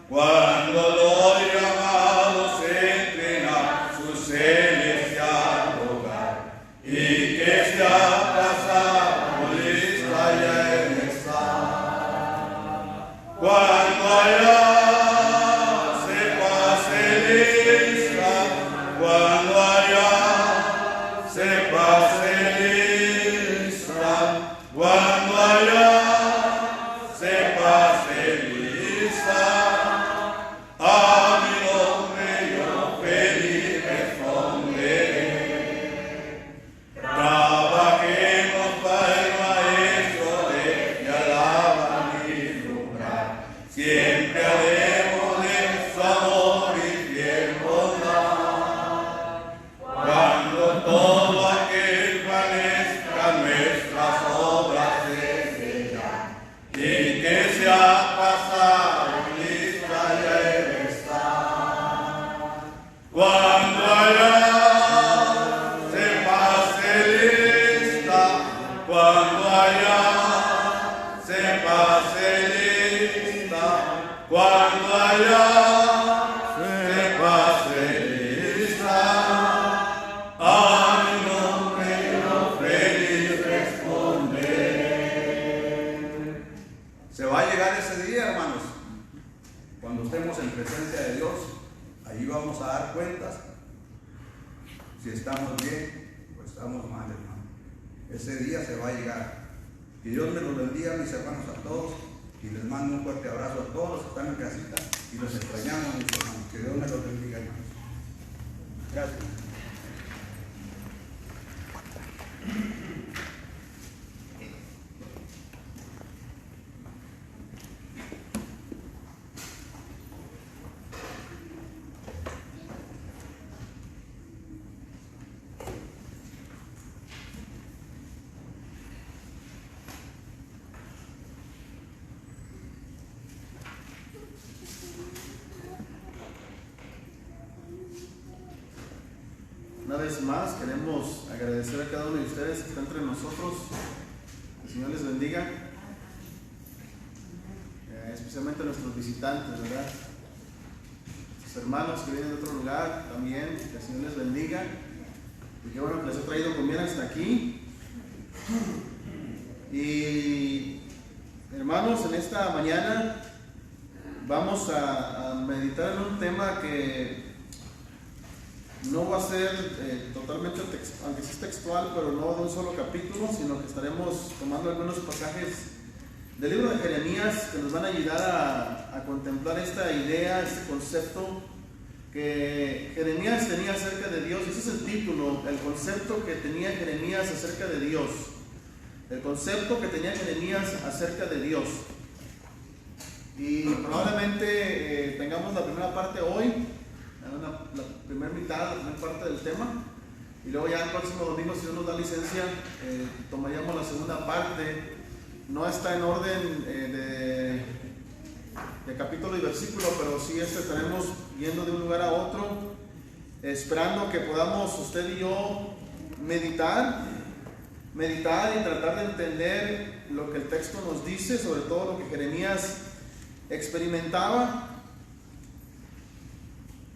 Cuando los llamados entren a su celestial hogar y que se ha pasado lista ya en está. Cuando allá se pase lista, cuando allá se pase lista, cuando allá se pase lista, a mi nombre yo feliz responderé. Trabajemos para el Maestro de que alaba mi lugar. Siempre haremos de su amor y fiel bondad. Cuando todo aquel parezca nuestras obras desde ya, y que se ha pasado lista ya está. Cuando allá se pase lista, cuando allá se pase lista, cuando allá se pase lista, a mi nombre yo feliz responderé. Se va a llegar ese día, hermanos, cuando estemos en presencia de Dios. Ahí vamos a dar cuentas si estamos bien o estamos mal, hermano. Ese día se va a llegar. Que Dios me los bendiga, mis hermanos, a todos, y les mando un fuerte abrazo a todos los que están en casita y los extrañamos, mis hermanos. Que Dios me los bendiga, hermanos. Gracias. Una vez más queremos agradecer a cada uno de ustedes que está entre nosotros. El Señor les bendiga, especialmente a nuestros visitantes, ¿verdad? Sus hermanos que vienen de otro lugar también, que el Señor les bendiga. Y qué bueno que les he traído con bien hasta aquí. Y hermanos, en esta mañana vamos a meditar en un tema que no va a ser totalmente aunque sí es textual, pero no de un solo capítulo, sino que estaremos tomando algunos pasajes del libro de Jeremías que nos van a ayudar a contemplar esta idea, este concepto que Jeremías tenía acerca de Dios. Ese es el título, el concepto que tenía Jeremías acerca de Dios. El concepto que tenía Jeremías acerca de Dios. Y probablemente tengamos la primera parte hoy, la primera mitad, la primera parte del tema, y luego ya el próximo domingo, si Dios nos da licencia, tomaríamos la segunda parte. No está en orden de capítulo y versículo, pero sí estaremos yendo de un lugar a otro, esperando que podamos usted y yo meditar y tratar de entender lo que el texto nos dice, sobre todo lo que Jeremías experimentaba.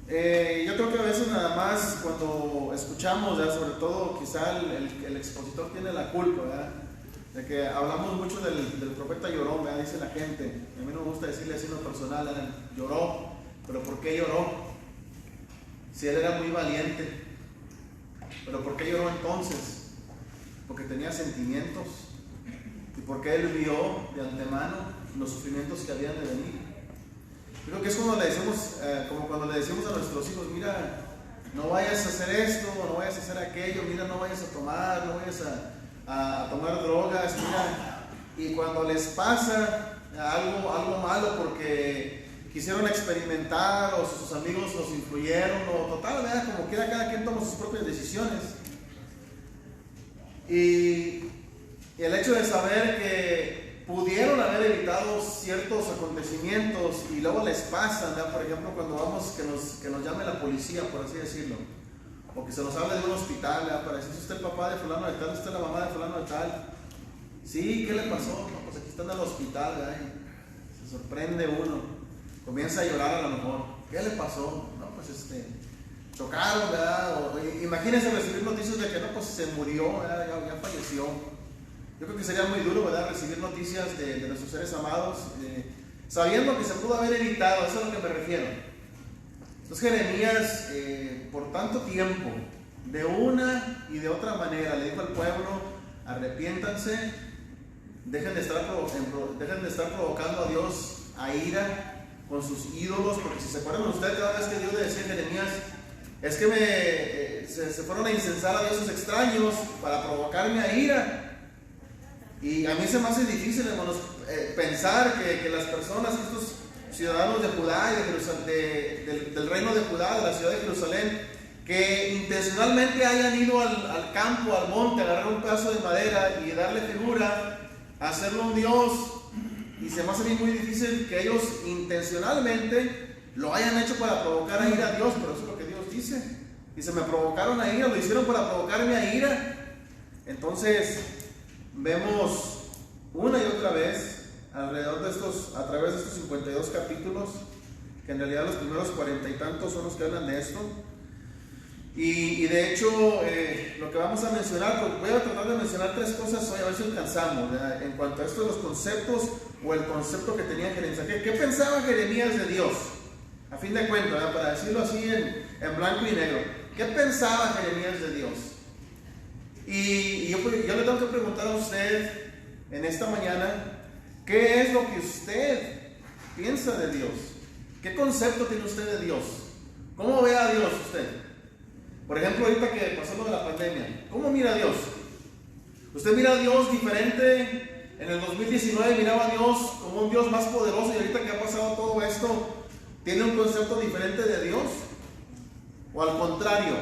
Yo creo que a veces nada más cuando escuchamos, ¿verdad? Sobre todo quizá el expositor tiene la culpa, ¿verdad? De que hablamos mucho del profeta lloró, ¿verdad? Dice la gente. A mí no me gusta decirle así en lo personal, ¿verdad? Lloró, pero ¿por qué lloró? Si él era muy valiente. ¿Pero por qué lloró entonces? Porque tenía sentimientos, y porque él vio de antemano los sufrimientos que habían de venir. Creo que es como cuando le decimos a nuestros hijos: mira, no vayas a hacer esto, no vayas a hacer aquello, mira, no vayas a tomar, no vayas a tomar drogas, mira. Y cuando les pasa algo malo porque quisieron experimentar, o sus amigos los influyeron, o total, ¿verdad? Como quiera, cada quien toma sus propias decisiones. Y el hecho de saber que pudieron haber evitado ciertos acontecimientos y luego les pasan, ¿verdad? Por ejemplo, cuando vamos, que nos llame la policía, por así decirlo, o que se nos hable de un hospital, ¿verdad? Para decir: usted es el papá de fulano de tal, usted es la mamá de fulano de tal. Sí, ¿qué le pasó? No, pues aquí están en el hospital, ¿verdad? Y se sorprende uno. comienza a llorar a lo mejor. ¿Qué le pasó? No, pues chocaron, ¿verdad? Imagínense recibir noticias de que no, pues se murió, ¿verdad? Ya falleció. Yo creo que sería muy duro, ¿verdad? Recibir noticias de nuestros seres amados, sabiendo que se pudo haber evitado, eso es a lo que me refiero. Entonces Jeremías, por tanto tiempo, de una y de otra manera, le dijo al pueblo: arrepiéntanse, dejen de estar provocando a Dios a ira con sus ídolos, porque si se acuerdan ustedes, cada vez que Dios le decía a Jeremías, es que se fueron a incensar a dioses extraños para provocarme a ira. Y a mí se me hace difícil, hermanos, pensar que las personas, estos ciudadanos de Judá y del reino de Judá, de la ciudad de Jerusalén, que intencionalmente hayan ido al campo, al monte, agarrar un pedazo de madera y darle figura, hacerlo un dios, y se me hace muy difícil que ellos intencionalmente lo hayan hecho para provocar a ira a Dios, pero eso es lo que Dios dice. Dice: me provocaron a ira, lo hicieron para provocarme a ira. Entonces vemos una y otra vez a través de estos 52 capítulos, que en realidad los primeros 40 y tantos son los que hablan de esto. Y de hecho, lo que vamos a mencionar, pues voy a tratar de mencionar 3 cosas hoy, a ver si alcanzamos, ¿verdad? En cuanto a esto de los conceptos, o el concepto que tenía Jeremías. ¿Qué pensaba Jeremías de Dios? A fin de cuentas, ¿verdad? Para decirlo así en blanco y negro, ¿qué pensaba Jeremías de Dios? Y yo le tengo que preguntar a usted en esta mañana, ¿qué es lo que usted piensa de Dios? ¿Qué concepto tiene usted de Dios? ¿Cómo ve a Dios usted? Por ejemplo, ahorita que pasó lo de la pandemia, ¿cómo mira a Dios? ¿Usted mira a Dios diferente? En el 2019 miraba a Dios como un Dios más poderoso, y ahorita que ha pasado todo esto, ¿tiene un concepto diferente de Dios? ¿O al contrario,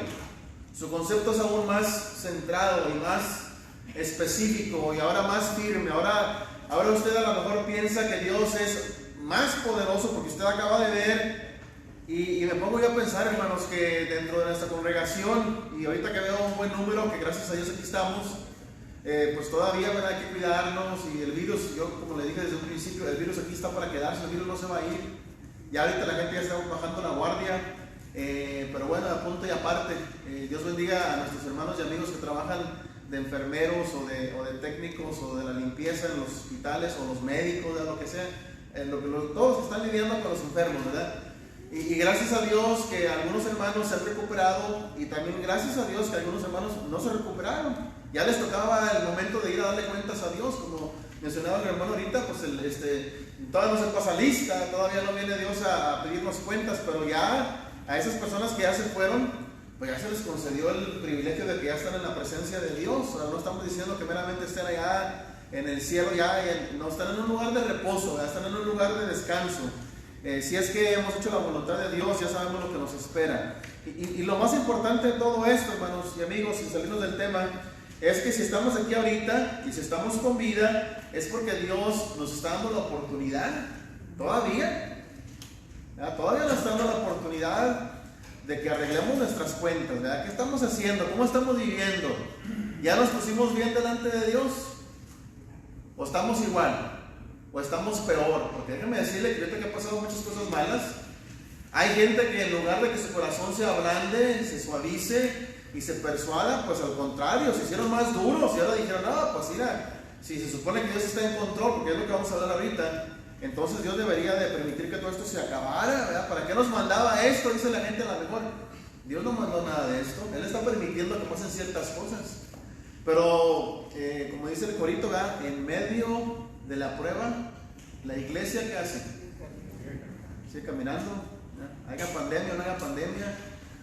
su concepto es aún más centrado y más específico y ahora más firme? Ahora usted a lo mejor piensa que Dios es más poderoso porque usted acaba de ver, y me pongo yo a pensar, hermanos, que dentro de nuestra congregación, y ahorita que veo un buen número, que gracias a Dios aquí estamos, pues todavía, ¿verdad?, hay que cuidarnos. Y el virus, yo como le dije desde un principio, el virus aquí está para quedarse, el virus no se va a ir. Ya ahorita la gente ya está bajando la guardia, pero bueno, a punto y aparte, Dios bendiga a nuestros hermanos y amigos que trabajan de enfermeros o de técnicos o de la limpieza en los hospitales, o los médicos, de lo que sea, todos están lidiando con los enfermos, ¿verdad? Y gracias a Dios que algunos hermanos se han recuperado, y también gracias a Dios que algunos hermanos no se recuperaron. Ya les tocaba el momento de ir a darle cuentas a Dios, como mencionaba el hermano ahorita, pues todavía no se pasa lista, todavía no viene Dios a pedirnos cuentas, pero ya a esas personas que ya se fueron, pues ya se les concedió el privilegio de que ya están en la presencia de Dios. O sea, no estamos diciendo que meramente estén allá en el cielo, no, están en un lugar de reposo, ya están en un lugar de descanso. Si es que hemos hecho la voluntad de Dios, ya sabemos lo que nos espera. Y lo más importante de todo esto, hermanos y amigos, sin salirnos del tema, es que si estamos aquí ahorita y si estamos con vida, es porque Dios nos está dando la oportunidad, todavía nos está dando la oportunidad de que arreglemos nuestras cuentas, ¿verdad? ¿Qué estamos haciendo? ¿Cómo estamos viviendo? ¿Ya nos pusimos bien delante de Dios? ¿O estamos igual? ¿O estamos peor? Porque déjenme decirle que ahorita que ha pasado muchas cosas malas, hay gente que en lugar de que su corazón se ablande, se suavice y se persuada, pues al contrario, se hicieron más duros y ahora dijeron: no, pues mira, si se supone que Dios está en control, porque es lo que vamos a hablar ahorita, entonces Dios debería de permitir que todo esto se acabara, ¿verdad? ¿Para qué nos mandaba esto? Dice la gente a lo mejor. Dios no mandó nada de esto, Él está permitiendo que pasen ciertas cosas. Pero, como dice el corito, ¿verdad?, en medio de la prueba, la iglesia, ¿qué hace? Sigue caminando, ¿verdad? Haya pandemia o no haya pandemia,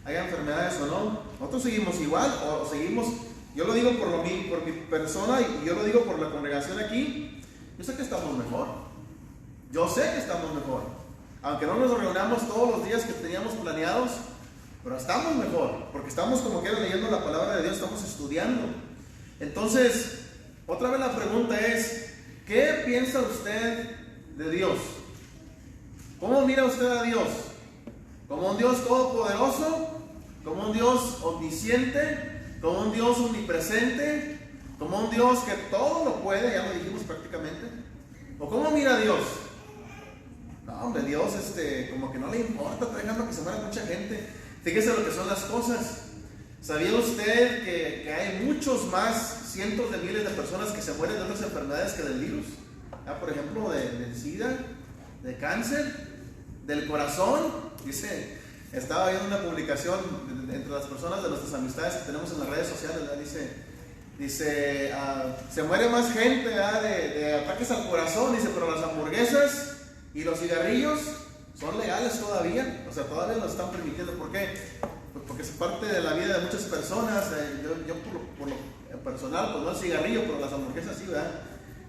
haya enfermedades o no, nosotros seguimos igual, o seguimos. Yo lo digo por mi persona, y yo lo digo por la congregación aquí. Yo sé que estamos mejor, aunque no nos reunamos todos los días que teníamos planeados, pero estamos mejor, porque estamos como quiera leyendo la palabra de Dios, estamos estudiando. Entonces, otra vez la pregunta es: ¿qué piensa usted de Dios? ¿Cómo mira usted a Dios? ¿Como un Dios todopoderoso? ¿Como un Dios omnisciente? ¿Como un Dios omnipresente? ¿Como un Dios que todo lo puede? Ya lo dijimos prácticamente. ¿O cómo mira a Dios? No, No, hombre, Dios como que no le importa, está dejando que se muera mucha gente. Fíjese lo que son las cosas. ¿Sabía usted que hay muchos más, cientos de miles de personas que se mueren de otras enfermedades que del virus? Por ejemplo, del SIDA, de cáncer, del corazón. Dice, estaba viendo una publicación entre las personas de nuestras amistades que tenemos en las redes sociales, ¿verdad? Dice, se muere más gente, ¿verdad? de ataques al corazón, dice, pero las hamburguesas y los cigarrillos son legales todavía, o sea, todavía lo están permitiendo. ¿Por qué? Pues porque es parte de la vida de muchas personas. Yo por lo personal, pues no el cigarrillo, pero las hamburguesas sí, ¿verdad?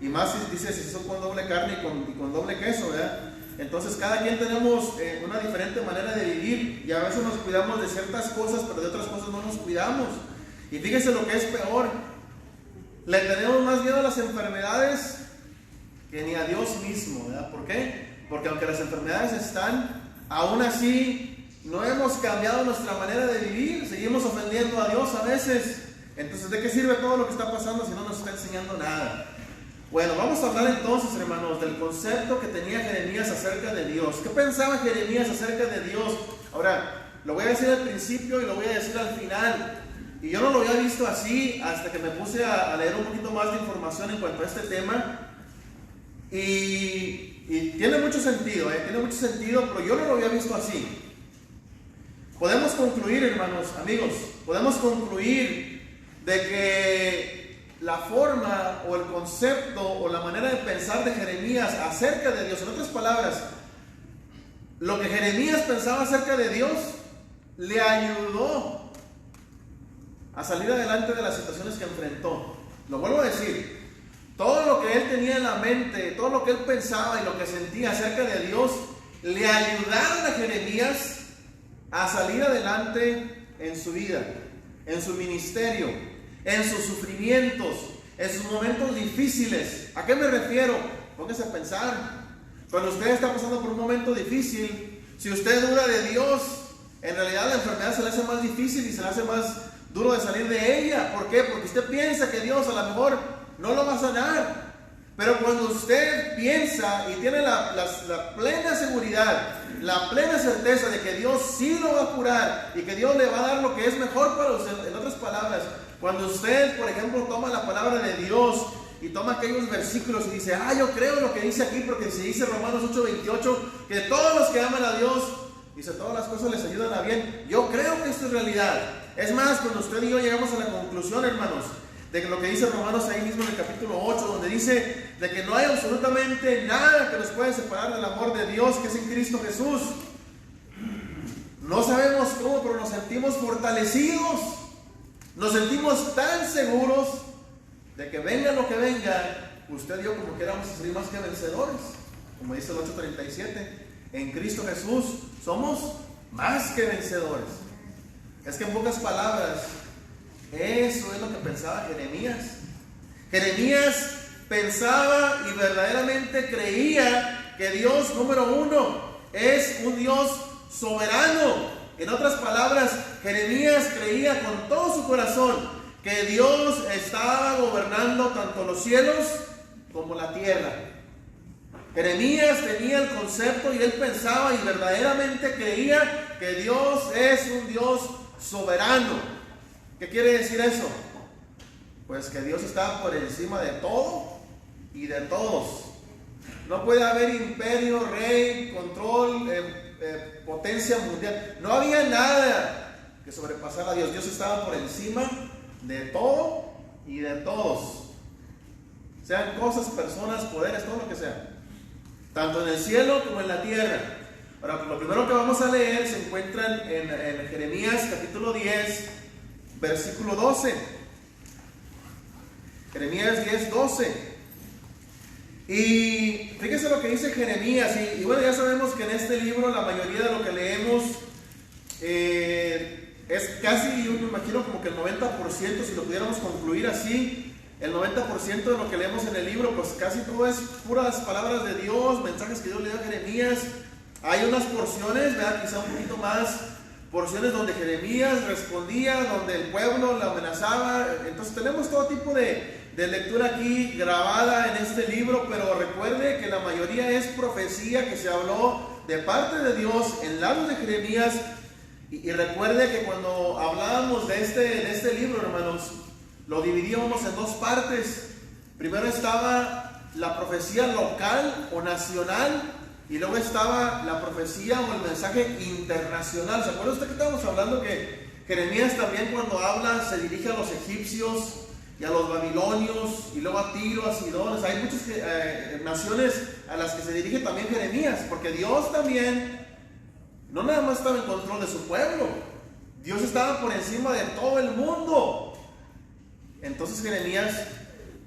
Y más dice, si son con doble carne y con doble queso, ¿verdad? Entonces cada quien tenemos una diferente manera de vivir, y a veces nos cuidamos de ciertas cosas, pero de otras cosas no nos cuidamos. Y fíjese lo que es peor, le tenemos más miedo a las enfermedades que ni a Dios mismo, ¿verdad? ¿Por qué? Porque aunque las enfermedades están, aún así no hemos cambiado nuestra manera de vivir, seguimos ofendiendo a Dios a veces. Entonces, ¿de qué sirve todo lo que está pasando si no nos está enseñando nada? Bueno, vamos a hablar entonces, hermanos, del concepto que tenía Jeremías acerca de Dios. ¿Qué pensaba Jeremías acerca de Dios? Ahora, lo voy a decir al principio y lo voy a decir al final. Y yo no lo había visto así hasta que me puse a leer un poquito más de información en cuanto a este tema. Y tiene mucho sentido, pero yo no lo había visto así. Podemos concluir, hermanos, amigos, podemos concluir de que la forma o el concepto o la manera de pensar de Jeremías acerca de Dios, en otras palabras, lo que Jeremías pensaba acerca de Dios le ayudó a salir adelante de las situaciones que enfrentó. Lo vuelvo a decir, todo lo que él tenía en la mente, todo lo que él pensaba y lo que sentía acerca de Dios, le ayudaron a Jeremías a salir adelante en su vida, en su ministerio, en sus sufrimientos, en sus momentos difíciles. ¿A qué me refiero? Póngase a pensar. Cuando usted está pasando por un momento difícil, si usted duda de Dios, en realidad la enfermedad se le hace más difícil y se le hace más duro de salir de ella. ¿Por qué? Porque usted piensa que Dios a lo mejor no lo va a sanar. Pero cuando usted piensa y tiene la plena seguridad, la plena certeza de que Dios sí lo va a curar y que Dios le va a dar lo que es mejor para usted, en otras palabras, cuando usted, por ejemplo, toma la palabra de Dios y toma aquellos versículos y dice, yo creo lo que dice aquí, porque se dice Romanos 8:28, que todos los que aman a Dios, dice, todas las cosas les ayudan a bien. Yo creo que esto es realidad. Es más, cuando usted y yo llegamos a la conclusión, hermanos, de que lo que dice Romanos ahí mismo en el capítulo 8, donde dice de que no hay absolutamente nada que nos pueda separar del amor de Dios que es en Cristo Jesús. No sabemos cómo, pero nos sentimos fortalecidos, nos sentimos tan seguros de que venga lo que venga, usted y yo como quiera vamos a salir más que vencedores. Como dice el 8:37, en Cristo Jesús somos más que vencedores. Es que en pocas palabras, eso es lo que pensaba Jeremías. Jeremías pensaba y verdaderamente creía que Dios, número uno, es un Dios soberano. En otras palabras, Jeremías creía con todo su corazón que Dios estaba gobernando tanto los cielos como la tierra. Jeremías tenía el concepto y él pensaba y verdaderamente creía que Dios es un Dios soberano. ¿Qué quiere decir eso? Pues que Dios está por encima de todo y de todos. No puede haber imperio, rey, control, potencia mundial. No había nada que sobrepasara a Dios. Dios estaba por encima de todo y de todos. Sean cosas, personas, poderes, todo lo que sea. Tanto en el cielo como en la tierra. Ahora, lo primero que vamos a leer se encuentra en Jeremías capítulo 10, versículo 12. Jeremías 10:12. Y fíjese lo que dice Jeremías. Y bueno, ya sabemos que en este libro la mayoría de lo que leemos es casi, yo me imagino, como que el 90%, si lo pudiéramos concluir así, el 90% de lo que leemos en el libro, pues casi todo es puras palabras de Dios, mensajes que Dios le dio a Jeremías. Hay unas porciones, ¿verdad? Quizá un poquito más, porciones donde Jeremías respondía, donde el pueblo la amenazaba. Entonces tenemos todo tipo de de lectura aquí grabada en este libro, pero recuerde que la mayoría es profecía que se habló de parte de Dios en labios de Jeremías. Y recuerde que cuando hablábamos de este libro, hermanos, lo dividíamos en dos partes. Primero estaba la profecía local o nacional, y luego estaba la profecía o el mensaje internacional. ¿Se acuerda usted que estábamos hablando que Jeremías también, cuando habla, se dirige a los egipcios y a los babilonios, y luego a Tiro, a Sidón? Hay muchas naciones a las que se dirige también Jeremías, porque Dios también no nada más estaba en control de su pueblo, Dios estaba por encima de todo el mundo. Entonces Jeremías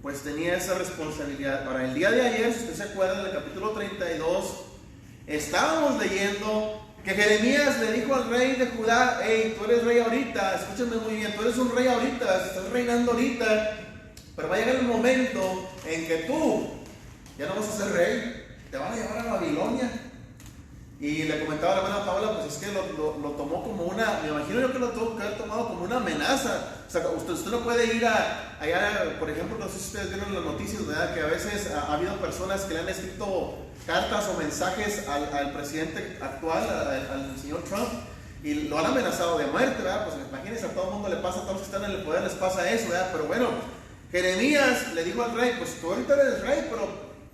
pues tenía esa responsabilidad. Para el día de ayer, si usted se acuerda, en el capítulo 32, estábamos leyendo que Jeremías le dijo al rey de Judá: hey, tú eres rey ahorita, escúchame muy bien, tú eres un rey ahorita, estás reinando ahorita, pero va a llegar el momento en que tú ya no vas a ser rey, te van a llevar a Babilonia. Y le comentaba a la hermana Paula, pues es que lo tomó como una, me imagino yo que lo tuvo que haber tomado como una amenaza. O sea, usted no puede ir allá, por ejemplo, no sé si ustedes vieron las noticias, ¿verdad? Que a veces ha habido personas que le han escrito cartas o mensajes al presidente actual, al señor Trump, y lo han amenazado de muerte, ¿verdad? Pues imagínense, a todo el mundo le pasa, a todos los que están en el poder les pasa eso, ¿verdad? Pero bueno, Jeremías le dijo al rey: pues tú ahorita eres rey, pero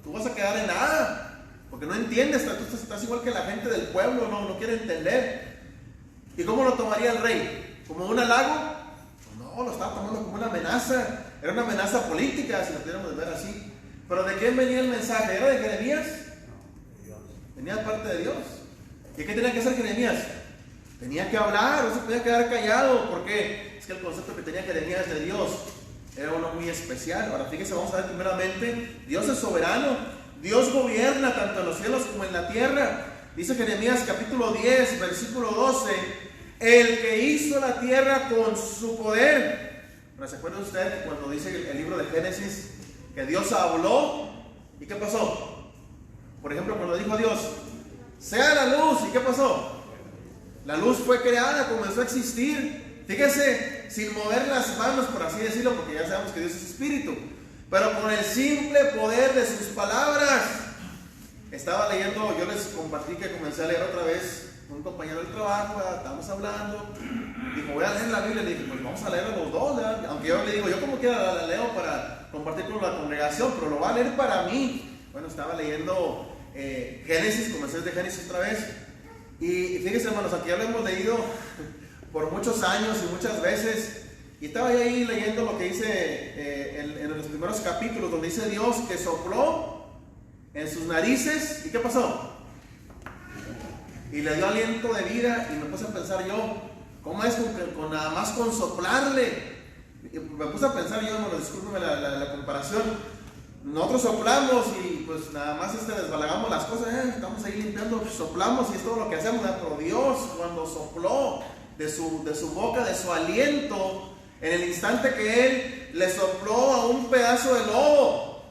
tú vas a quedar en nada, porque no entiendes, tú estás igual que la gente del pueblo, no quiere entender. ¿Y cómo lo tomaría el rey? ¿Como un halago? No, lo estaba tomando como una amenaza. Era una amenaza política, si lo pudiéramos ver así. Pero ¿de quién venía el mensaje? ¿Era de Jeremías? Venía de parte de Dios. ¿Y qué tenía que hacer Jeremías? Tenía que hablar, no se podía quedar callado. ¿Por qué? Es que el concepto que tenía Jeremías de Dios era uno muy especial. Ahora fíjense, vamos a ver primeramente, Dios es soberano. Dios gobierna tanto en los cielos como en la tierra. Dice Jeremías capítulo 10, versículo 12: el que hizo la tierra con su poder. ¿Se acuerda usted cuando dice el libro de Génesis que Dios habló? ¿Y qué pasó? Por ejemplo, cuando dijo Dios: sea la luz, ¿y qué pasó? La luz fue creada, comenzó a existir. Fíjese, sin mover las manos, por así decirlo, porque ya sabemos que Dios es espíritu, pero con el simple poder de sus palabras. Estaba leyendo, yo les compartí que comencé a leer otra vez con un compañero del trabajo, estábamos hablando, dijo: voy a leer la Biblia. Le dije: pues vamos a leer a los dos, ¿verdad? Aunque yo le digo, yo como quiera la leo para compartir con la congregación, pero lo va a leer para mí. Bueno, estaba leyendo Génesis, comencé desde Génesis otra vez, y fíjense, hermanos, aquí ya lo hemos leído por muchos años y muchas veces. Y estaba ahí leyendo lo que dice en los primeros capítulos, donde dice Dios que sopló en sus narices. ¿Y qué pasó? Y le dio aliento de vida. Y me puse a pensar yo, ¿cómo es con nada más con soplarle? Y me puse a pensar yo, hermano, discúlpeme la comparación. Nosotros soplamos y pues nada más desbalagamos las cosas, estamos ahí limpiando, soplamos y es todo lo que hacemos. Pero Dios, cuando sopló de su boca, de su aliento, en el instante que Él le sopló a un pedazo de lobo,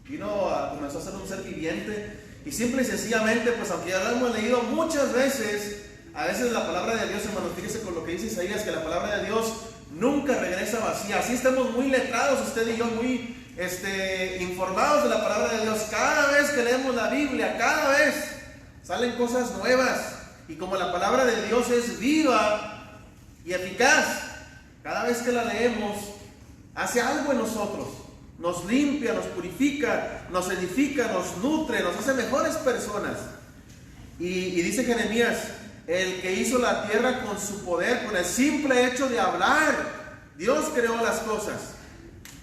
comenzó a ser un ser viviente. Y simple y sencillamente, pues aunque ya lo hemos leído muchas veces, a veces la palabra de Dios, hermanos, fíjese con lo que dice Isaías, que la palabra de Dios nunca regresa vacía. Así estamos muy letrados, usted y yo, muy informados de la palabra de Dios. Cada vez que leemos la Biblia, cada vez salen cosas nuevas. Y como la palabra de Dios es viva y eficaz, cada vez que la leemos, hace algo en nosotros. Nos limpia, nos purifica, nos edifica, nos nutre, nos hace mejores personas. Y dice Jeremías: el que hizo la tierra con su poder, con el simple hecho de hablar, Dios creó las cosas.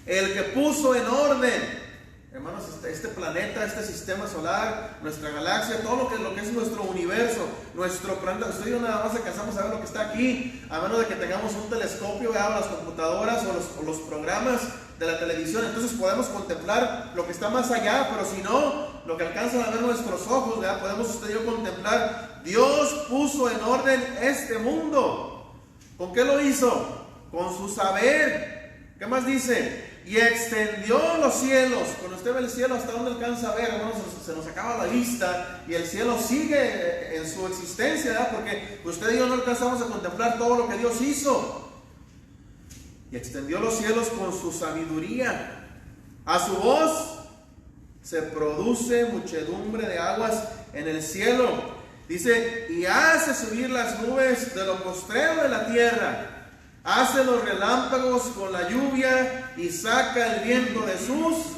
El que puso en orden, hermanos, este planeta, este sistema solar, nuestra galaxia, todo lo que es nuestro universo, nuestro planeta. Usted y yo nada más alcanzamos a ver lo que está aquí, a menos de que tengamos un telescopio, veamos las computadoras o los programas de la televisión. Entonces podemos contemplar lo que está más allá, pero si no, lo que alcanzan a ver nuestros ojos, ¿verdad? Podemos usted y yo contemplar. Dios puso en orden este mundo. ¿Con qué lo hizo? Con su saber. ¿Qué más dice? Y extendió los cielos. Cuando usted ve el cielo, ¿hasta dónde alcanza a ver? Hermanos, se nos acaba la vista. Y el cielo sigue en su existencia, ¿verdad? Porque usted y yo no alcanzamos a contemplar todo lo que Dios hizo. Y extendió los cielos con su sabiduría. A su voz se produce muchedumbre de aguas en el cielo. Dice, y hace subir las nubes de lo postrero de la tierra. Hace los relámpagos con la lluvia y saca el viento de sus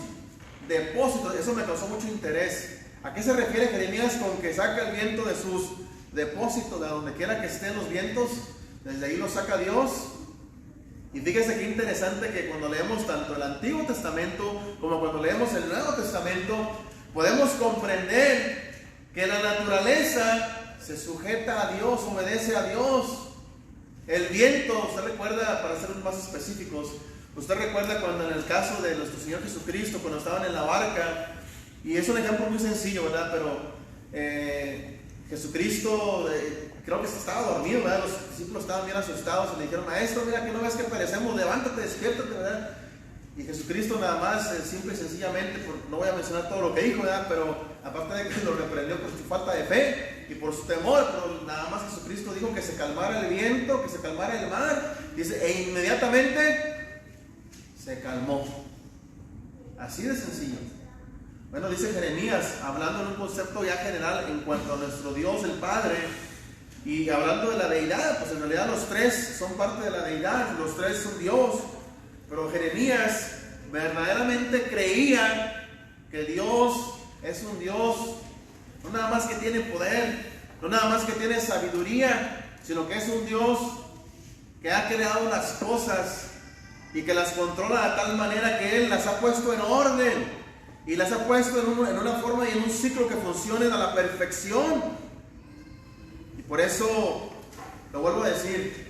depósitos. Eso me causó mucho interés. ¿A qué se refiere Jeremías con que saca el viento de sus depósitos? De donde quiera que estén los vientos, desde ahí los saca Dios. Y fíjese qué interesante que cuando leemos tanto el Antiguo Testamento como cuando leemos el Nuevo Testamento, podemos comprender que la naturaleza se sujeta a Dios, obedece a Dios. El viento, usted recuerda, para ser más específicos, usted recuerda cuando en el caso de nuestro Señor Jesucristo, cuando estaban en la barca, y es un ejemplo muy sencillo, ¿verdad? Pero Jesucristo, creo que estaba dormido, ¿verdad? Los discípulos estaban bien asustados y le dijeron, maestro, mira que no ves que perecemos, levántate, despiértate, ¿verdad? Y Jesucristo nada más, simple y sencillamente, no voy a mencionar todo lo que dijo, ¿verdad? Pero aparte de que lo reprendió por su falta de fe y por su temor, pero nada más Jesucristo dijo que se calmara el viento, que se calmara el mar, dice, e inmediatamente se calmó. Así de sencillo. Bueno, dice Jeremías, hablando en un concepto ya general en cuanto a nuestro Dios, el Padre, y hablando de la deidad, pues en realidad los tres son parte de la deidad, los tres son Dios, pero Jeremías verdaderamente creía que Dios es un Dios, no nada más que tiene poder, no nada más que tiene sabiduría, sino que es un Dios que ha creado las cosas y que las controla de tal manera que Él las ha puesto en orden. Y las ha puesto en una forma y en un ciclo que funcionen a la perfección. Y por eso, lo vuelvo a decir,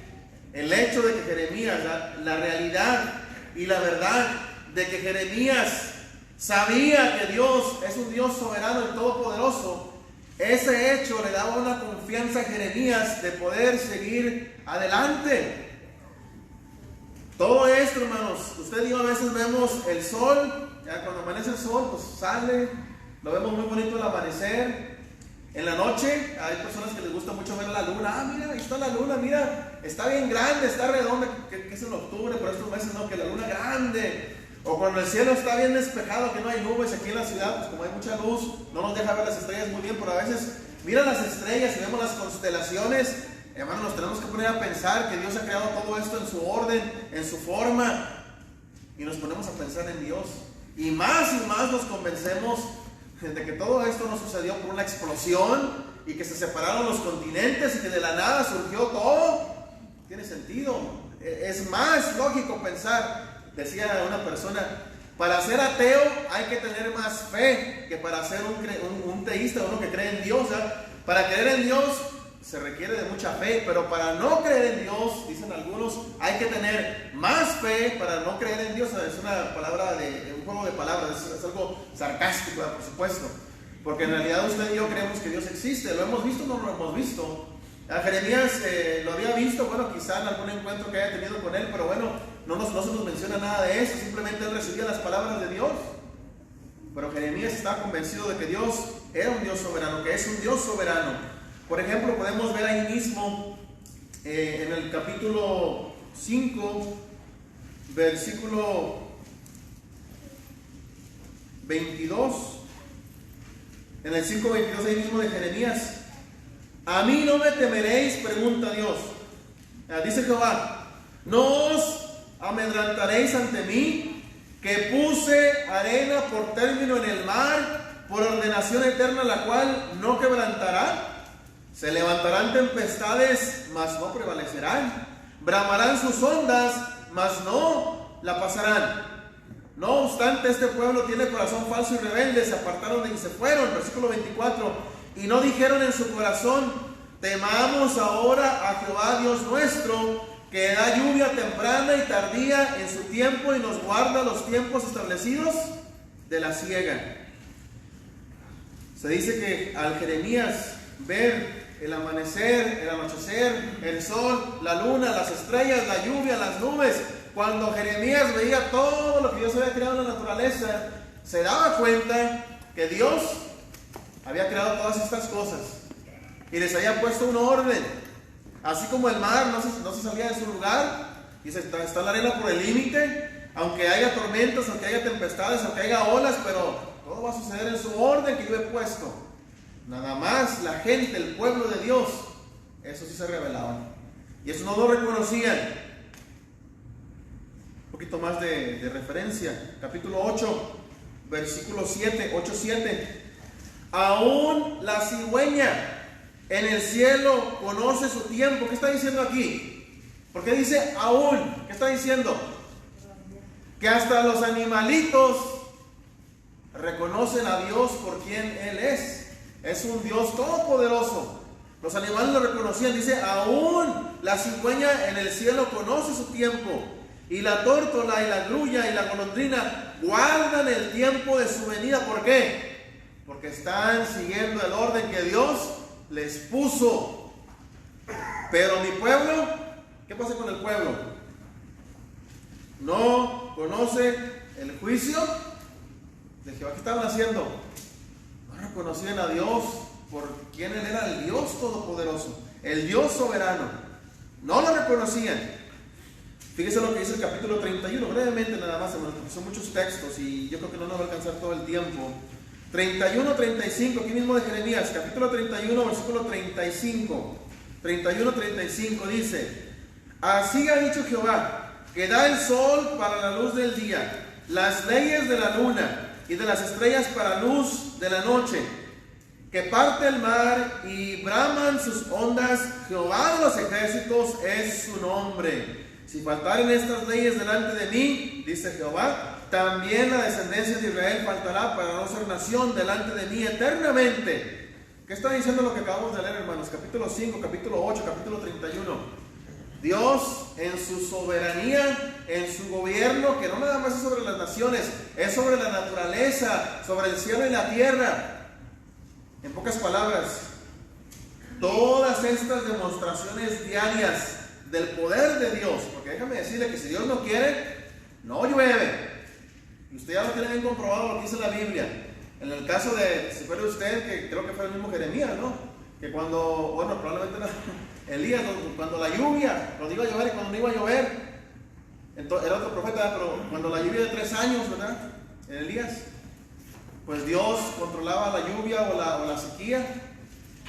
el hecho de que Jeremías, la realidad y la verdad de que Jeremías sabía que Dios es un Dios soberano y todopoderoso, ese hecho le daba una confianza a Jeremías de poder seguir adelante. Todo esto, hermanos, usted y yo a veces vemos el sol. Ya cuando amanece el sol, pues sale, lo vemos muy bonito el amanecer. En la noche hay personas que les gusta mucho ver la luna. Ah, mira, ahí está la luna, mira, está bien grande, está redonda, que es en octubre, por estos meses no, que la luna grande. O cuando el cielo está bien despejado, que no hay nubes aquí en la ciudad, pues como hay mucha luz, no nos deja ver las estrellas muy bien, pero a veces mira las estrellas y vemos las constelaciones. Hermanos, nos tenemos que poner a pensar que Dios ha creado todo esto en su orden, en su forma, y nos ponemos a pensar en Dios. Y más nos convencemos de que todo esto no sucedió por una explosión y que se separaron los continentes y que de la nada surgió todo. Tiene sentido. Es más lógico pensar, decía una persona, para ser ateo hay que tener más fe que para ser un teísta, uno que cree en Dios. Para creer en Dios se requiere de mucha fe, pero para no creer en Dios, dicen algunos, hay que tener más fe para no creer en Dios. Es una palabra de un juego de palabras, es algo sarcástico, por supuesto, porque en realidad usted y yo creemos que Dios existe. ¿Lo hemos visto o no lo hemos visto? A Jeremías lo había visto, bueno, quizá en algún encuentro que haya tenido con él, pero bueno, no se nos menciona nada de eso, simplemente él recibía las palabras de Dios. Pero Jeremías estaba convencido de que Dios era un Dios soberano, que es un Dios soberano. Por ejemplo, podemos ver ahí mismo en el capítulo 5, versículo 22, en el 5:22 ahí mismo de Jeremías, a mí no me temeréis, pregunta Dios. Dice Jehová, no os amedrantaréis ante mí, que puse arena por término en el mar, por ordenación eterna, la cual no quebrantará. Se levantarán tempestades, mas no prevalecerán. Bramarán sus ondas, mas no la pasarán. No obstante, este pueblo tiene corazón falso y rebelde, se apartaron y se fueron. Versículo 24. Y no dijeron en su corazón, temamos ahora a Jehová Dios nuestro, que da lluvia temprana y tardía en su tiempo y nos guarda los tiempos establecidos de la siega. Se dice que al Jeremías ver el amanecer, el anochecer, el sol, la luna, las estrellas, la lluvia, las nubes, cuando Jeremías veía todo lo que Dios había creado en la naturaleza, se daba cuenta que Dios había creado todas estas cosas y les había puesto un orden. Así como el mar no se salía de su lugar y está la arena por el límite, aunque haya tormentas, aunque haya tempestades, aunque haya olas, pero todo va a suceder en su orden que yo he puesto. Nada más la gente, el pueblo de Dios, eso sí se rebelaban. Y eso no lo reconocían. Un poquito más de referencia. Capítulo 8, versículo 7, 8-7. Aún la cigüeña en el cielo conoce su tiempo. ¿Qué está diciendo aquí? ¿Por qué dice aún? ¿Qué está diciendo? Que hasta los animalitos reconocen a Dios por quien Él es. Es un Dios todopoderoso. Los animales lo reconocían. Dice, aún la cigüeña en el cielo conoce su tiempo. Y la tórtola y la grulla y la golondrina guardan el tiempo de su venida. ¿Por qué? Porque están siguiendo el orden que Dios les puso. Pero mi pueblo, ¿qué pasa con el pueblo? No conoce el juicio de Jehová. ¿Qué estaban haciendo? No reconocían a Dios por quien Él era, el Dios todopoderoso, el Dios soberano. No lo reconocían. Fíjese lo que dice el capítulo 31, brevemente nada más, hermanos, porque son muchos textos y yo creo que no nos va a alcanzar todo el tiempo. 31-35, aquí mismo de Jeremías, capítulo 31, versículo 35. 31-35 dice: así ha dicho Jehová, que da el sol para la luz del día, las leyes de la luna y de las estrellas para luz de la noche, que parte el mar y braman sus ondas. Jehová de los ejércitos es su nombre. Si faltaren estas leyes delante de mí, dice Jehová, también la descendencia de Israel faltará para no ser nación delante de mí eternamente. ¿Qué está diciendo lo que acabamos de leer, hermanos? Capítulo 5, capítulo 8, capítulo 31. Dios en su soberanía, en su gobierno, que no nada más es sobre las naciones, es sobre la naturaleza, sobre el cielo y la tierra. En pocas palabras, todas estas demostraciones diarias del poder de Dios, porque déjame decirle que si Dios no quiere, no llueve. Y usted ya lo tiene bien comprobado lo que dice la Biblia. En el caso de, si fuera usted, que creo que fue el mismo Jeremías, ¿no? Que cuando, bueno, probablemente no, Elías, cuando la lluvia, cuando iba a llover y cuando no iba a llover, entonces, era otro profeta, pero cuando la lluvia de 3 años, ¿verdad? En Elías, pues Dios controlaba la lluvia o la sequía.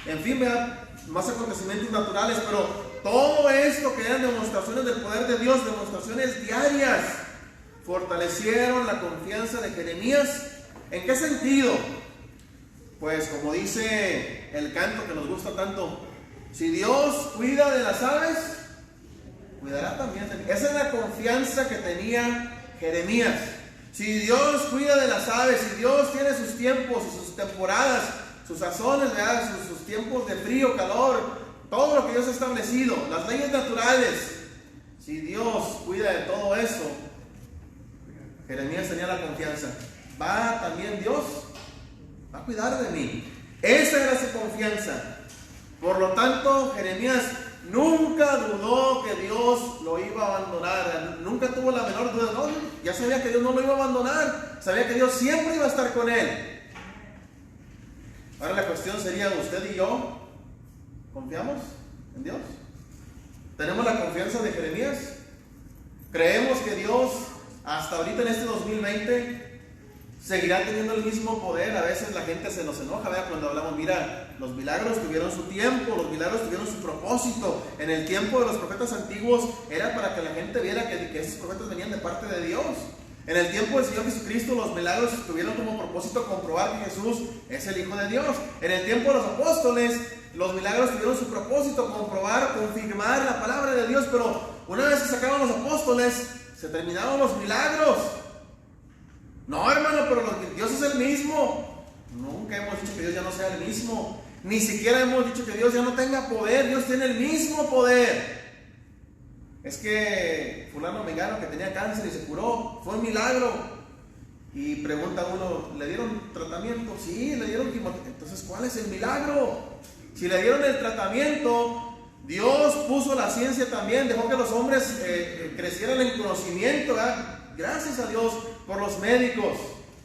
En fin, ¿verdad? Más acontecimientos naturales, pero todo esto que eran demostraciones del poder de Dios, demostraciones diarias, fortalecieron la confianza de Jeremías. ¿En qué sentido? Pues como dice el canto que nos gusta tanto, si Dios cuida de las aves, cuidará también de mí. Esa es la confianza que tenía Jeremías. Si Dios cuida de las aves, si Dios tiene sus tiempos y sus temporadas, sus sazones, ¿verdad? Sus tiempos de frío, calor, todo lo que Dios ha establecido, las leyes naturales, si Dios cuida de todo eso, Jeremías tenía la confianza. Va también Dios, va a cuidar de mí. Esa era su confianza. Por lo tanto, Jeremías nunca dudó que Dios lo iba a abandonar. Nunca tuvo la menor duda. No, ya sabía que Dios no lo iba a abandonar. Sabía que Dios siempre iba a estar con él. Ahora la cuestión sería, ¿usted y yo confiamos en Dios? ¿Tenemos la confianza de Jeremías? ¿Creemos que Dios hasta ahorita en este 2020 seguirá teniendo el mismo poder? A veces la gente se nos enoja, ¿verdad? Cuando hablamos, mira, los milagros tuvieron su tiempo, los milagros tuvieron su propósito. En el tiempo de los profetas antiguos era para que la gente viera que esos profetas venían de parte de Dios. En el tiempo del Señor Jesucristo, los milagros tuvieron como propósito comprobar que Jesús es el Hijo de Dios. En el tiempo de los apóstoles, los milagros tuvieron su propósito comprobar, confirmar la palabra de Dios. Pero una vez que se acaban los apóstoles, se terminaron los milagros. No, hermano, pero Dios es el mismo. Nunca hemos dicho que Dios ya no sea el mismo. Ni siquiera hemos dicho que Dios ya no tenga poder. Dios tiene el mismo poder. Es que fulano mengano que tenía cáncer y se curó, fue un milagro. Y pregunta uno, ¿le dieron tratamiento? Sí, le dieron quimioterapia. Entonces, ¿cuál es el milagro? Si le dieron el tratamiento, Dios puso la ciencia también, dejó que los hombres crecieran en conocimiento, ¿verdad? Gracias a Dios por los médicos.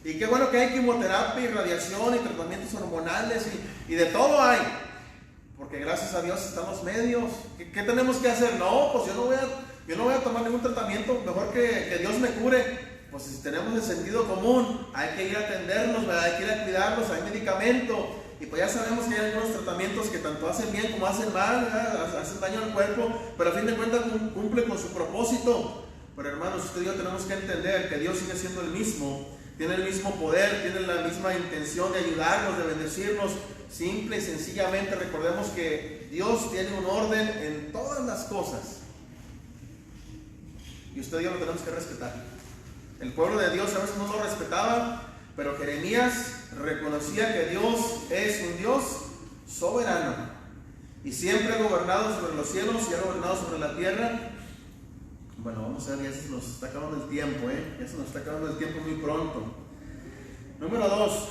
Y qué bueno que hay quimioterapia y radiación y tratamientos hormonales y de todo hay. Porque gracias a Dios están los medios. ¿Qué tenemos que hacer? No, pues yo no voy a yo no voy a tomar ningún tratamiento, mejor que Dios me cure. Pues si tenemos el sentido común, hay que ir a atendernos, ¿verdad? Hay que ir a cuidarnos, hay medicamento. Y pues ya sabemos que hay algunos tratamientos que tanto hacen bien como hacen mal, ¿verdad? Hacen daño al cuerpo, pero a fin de cuentas cumple con su propósito. Pero hermanos, usted y yo tenemos que entender que Dios sigue siendo el mismo, tiene el mismo poder, tiene la misma intención de ayudarnos, de bendecirnos. Simple y sencillamente recordemos que Dios tiene un orden en todas las cosas. Y usted y yo lo tenemos que respetar. El pueblo de Dios a veces no lo respetaba, pero Jeremías reconocía que Dios es un Dios soberano y siempre ha gobernado sobre los cielos y ha gobernado sobre la tierra. Bueno, vamos a ver, ya se nos está acabando el tiempo, ya se nos está acabando el tiempo muy pronto. Número 2.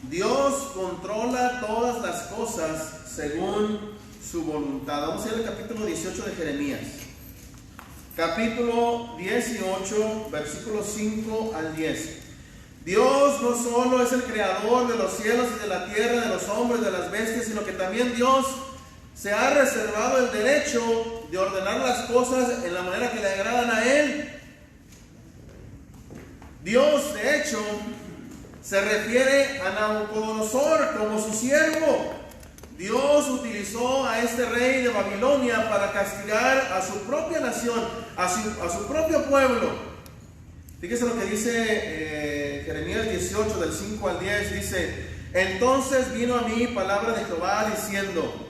Dios controla todas las cosas según su voluntad. Vamos a ir al capítulo 18 de Jeremías. Capítulo 18, versículos 5 al 10. Dios no solo es el creador de los cielos y de la tierra, de los hombres, de las bestias, sino que también Dios se ha reservado el derecho de ordenar las cosas en la manera que le agradan a Él. Dios, de hecho, se refiere a Nabucodonosor como su siervo. Dios utilizó a este rey de Babilonia para castigar a su propia nación, a su propio pueblo. Fíjese lo que dice Jeremías 18, del 5 al 10. Dice: entonces vino a mí palabra de Jehová diciendo: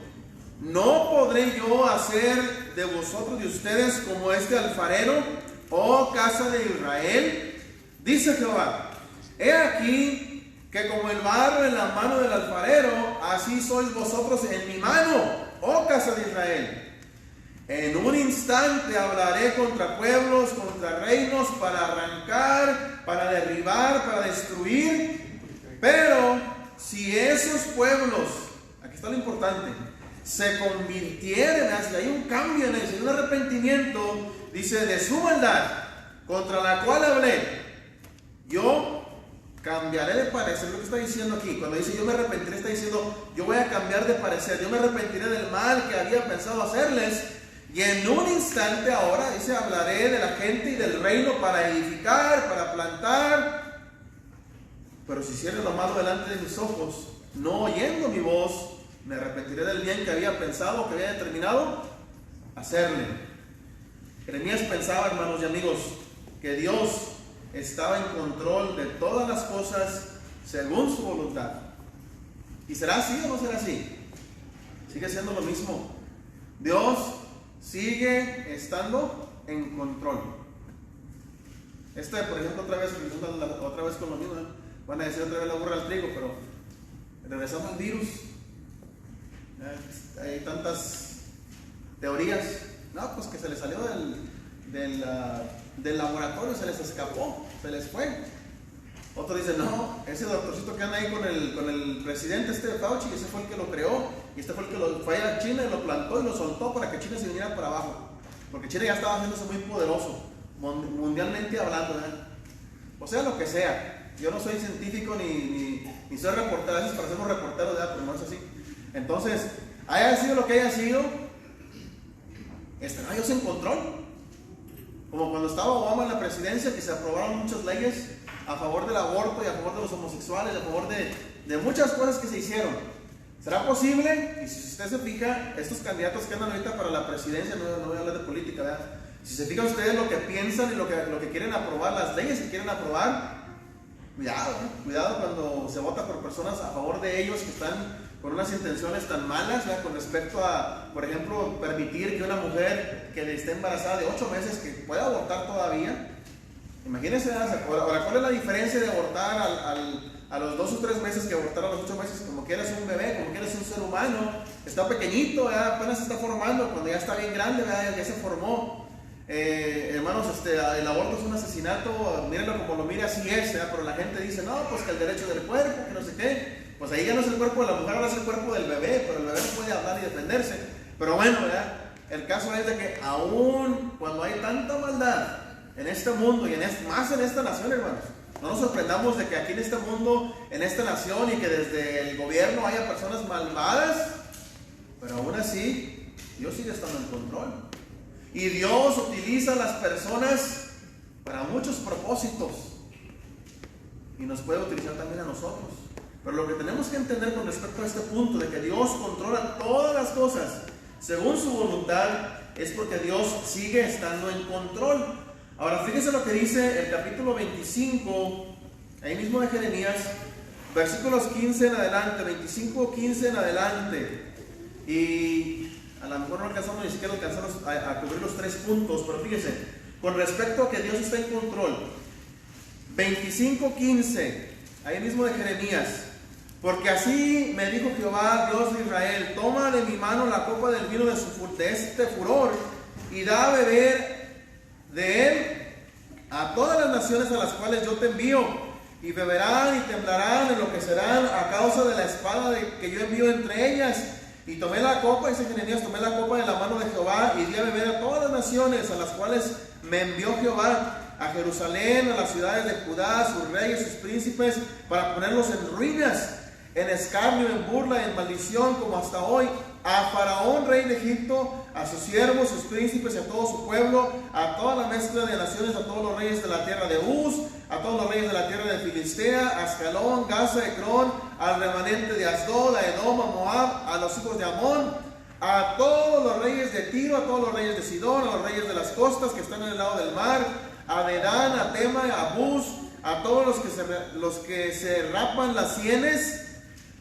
¿no podré yo hacer de vosotros, de ustedes, como este alfarero, oh casa de Israel? Dice Jehová: he aquí que como el barro en la mano del alfarero, así sois vosotros en mi mano, oh casa de Israel. En un instante hablaré contra pueblos, contra reinos, para arrancar, para derribar, para destruir. Pero si esos pueblos, aquí está lo importante, se convirtieren, si hay un cambio en ellos, un arrepentimiento, dice, de su maldad, contra la cual hablé, yo cambiaré de parecer. Lo que está diciendo aquí, cuando dice yo me arrepentiré, está diciendo yo voy a cambiar de parecer, yo me arrepentiré del mal que había pensado hacerles, y en un instante ahora, dice, hablaré de la gente y del reino para edificar, para plantar. Pero si hicieren lo malo delante de mis ojos, no oyendo mi voz, me arrepentiré del bien que había pensado, que había determinado hacerle. Jeremías pensaba, hermanos y amigos, que Dios estaba en control de todas las cosas según su voluntad. ¿Y será así o no será así? Sigue siendo lo mismo. Dios sigue estando en control. Por ejemplo, otra vez con lo mismo, van a decir otra vez la burra al trigo, pero regresando al virus, hay tantas teorías. No, pues que se les salió del laboratorio, se les escapó, se les fue. Otro dice, no, ese doctorcito que anda ahí con el presidente Fauci, ese fue el que lo creó, y este fue el que fue a China y lo plantó y lo soltó para que China se viniera para abajo, porque China ya estaba haciéndose muy poderoso, mundialmente hablando, o sea, lo que sea. Yo no soy científico ni soy reportero, a veces parecemos reporteros, pero no es así. Entonces, haya sido lo que haya sido, ¿estará Dios en control? Como cuando estaba Obama en la presidencia, que se aprobaron muchas leyes a favor del aborto y a favor de los homosexuales, a favor de muchas cosas que se hicieron. ¿Será posible? Y si usted se fija, estos candidatos que andan ahorita para la presidencia, no voy a hablar de política, ¿verdad? Si se fijan ustedes lo que piensan y lo que quieren aprobar, las leyes que quieren aprobar, cuidado cuando se vota por personas a favor de ellos que están con unas intenciones tan malas, ¿verdad? Con respecto a, por ejemplo, permitir que una mujer que esté embarazada de 8 meses que pueda abortar todavía. Imagínense, ahora, ¿cuál es la diferencia de abortar a los 2 o 3 meses que abortar a los 8 meses? Como quieras un bebé, como quieras un ser humano, está pequeñito, ¿verdad? Apenas se está formando, cuando ya está bien grande, ¿verdad? Ya se formó. Hermanos, el aborto es un asesinato, mírenlo como lo mire, así es, ¿verdad? Pero la gente dice, no, pues que el derecho del cuerpo, que no sé qué. Pues ahí ya no es el cuerpo de la mujer, ahora es el cuerpo del bebé, pero el bebé no puede hablar y defenderse. Pero bueno, ¿verdad? El caso es de que aún cuando hay tanta maldad en este mundo y más en esta nación, hermanos, no nos sorprendamos de que aquí en este mundo, en esta nación, y que desde el gobierno haya personas malvadas, pero aún así Dios sigue estando en control. Y Dios utiliza a las personas para muchos propósitos. Y nos puede utilizar también a nosotros. Pero lo que tenemos que entender con respecto a este punto de que Dios controla todas las cosas según su voluntad, es porque Dios sigue estando en control. Ahora fíjense lo que dice el capítulo 25, ahí mismo de Jeremías, versículos 15 en adelante, 25, 15 en adelante. Y a lo mejor no alcanzamos ni siquiera a cubrir los 3 puntos, pero fíjense, con respecto a que Dios está en control. 25, 15, ahí mismo de Jeremías. Porque así me dijo Jehová, Dios de Israel: toma de mi mano la copa del vino de este furor, y da a beber de él a todas las naciones a las cuales yo te envío, y beberán y temblarán, enloquecerán a causa de la espada que yo envío entre ellas. Y tomé la copa, dice Jeremías, tomé la copa de la mano de Jehová, y di a beber a todas las naciones a las cuales me envió Jehová, a Jerusalén, a las ciudades de Judá, sus reyes, sus príncipes, para ponerlos en ruinas, en escarnio, en burla, en maldición, como hasta hoy, a Faraón, rey de Egipto, a sus siervos, sus príncipes y a todo su pueblo, a toda la mezcla de naciones, a todos los reyes de la tierra de Uz, a todos los reyes de la tierra de Filistea, a Ascalón, Gaza, Ecrón, al remanente de Asdod, a Edom, a Moab, a los hijos de Amón, a todos los reyes de Tiro, a todos los reyes de Sidón, a los reyes de las costas que están en el lado del mar, a Dedán, a Tema, a Bus, a todos los que se rapan las sienes,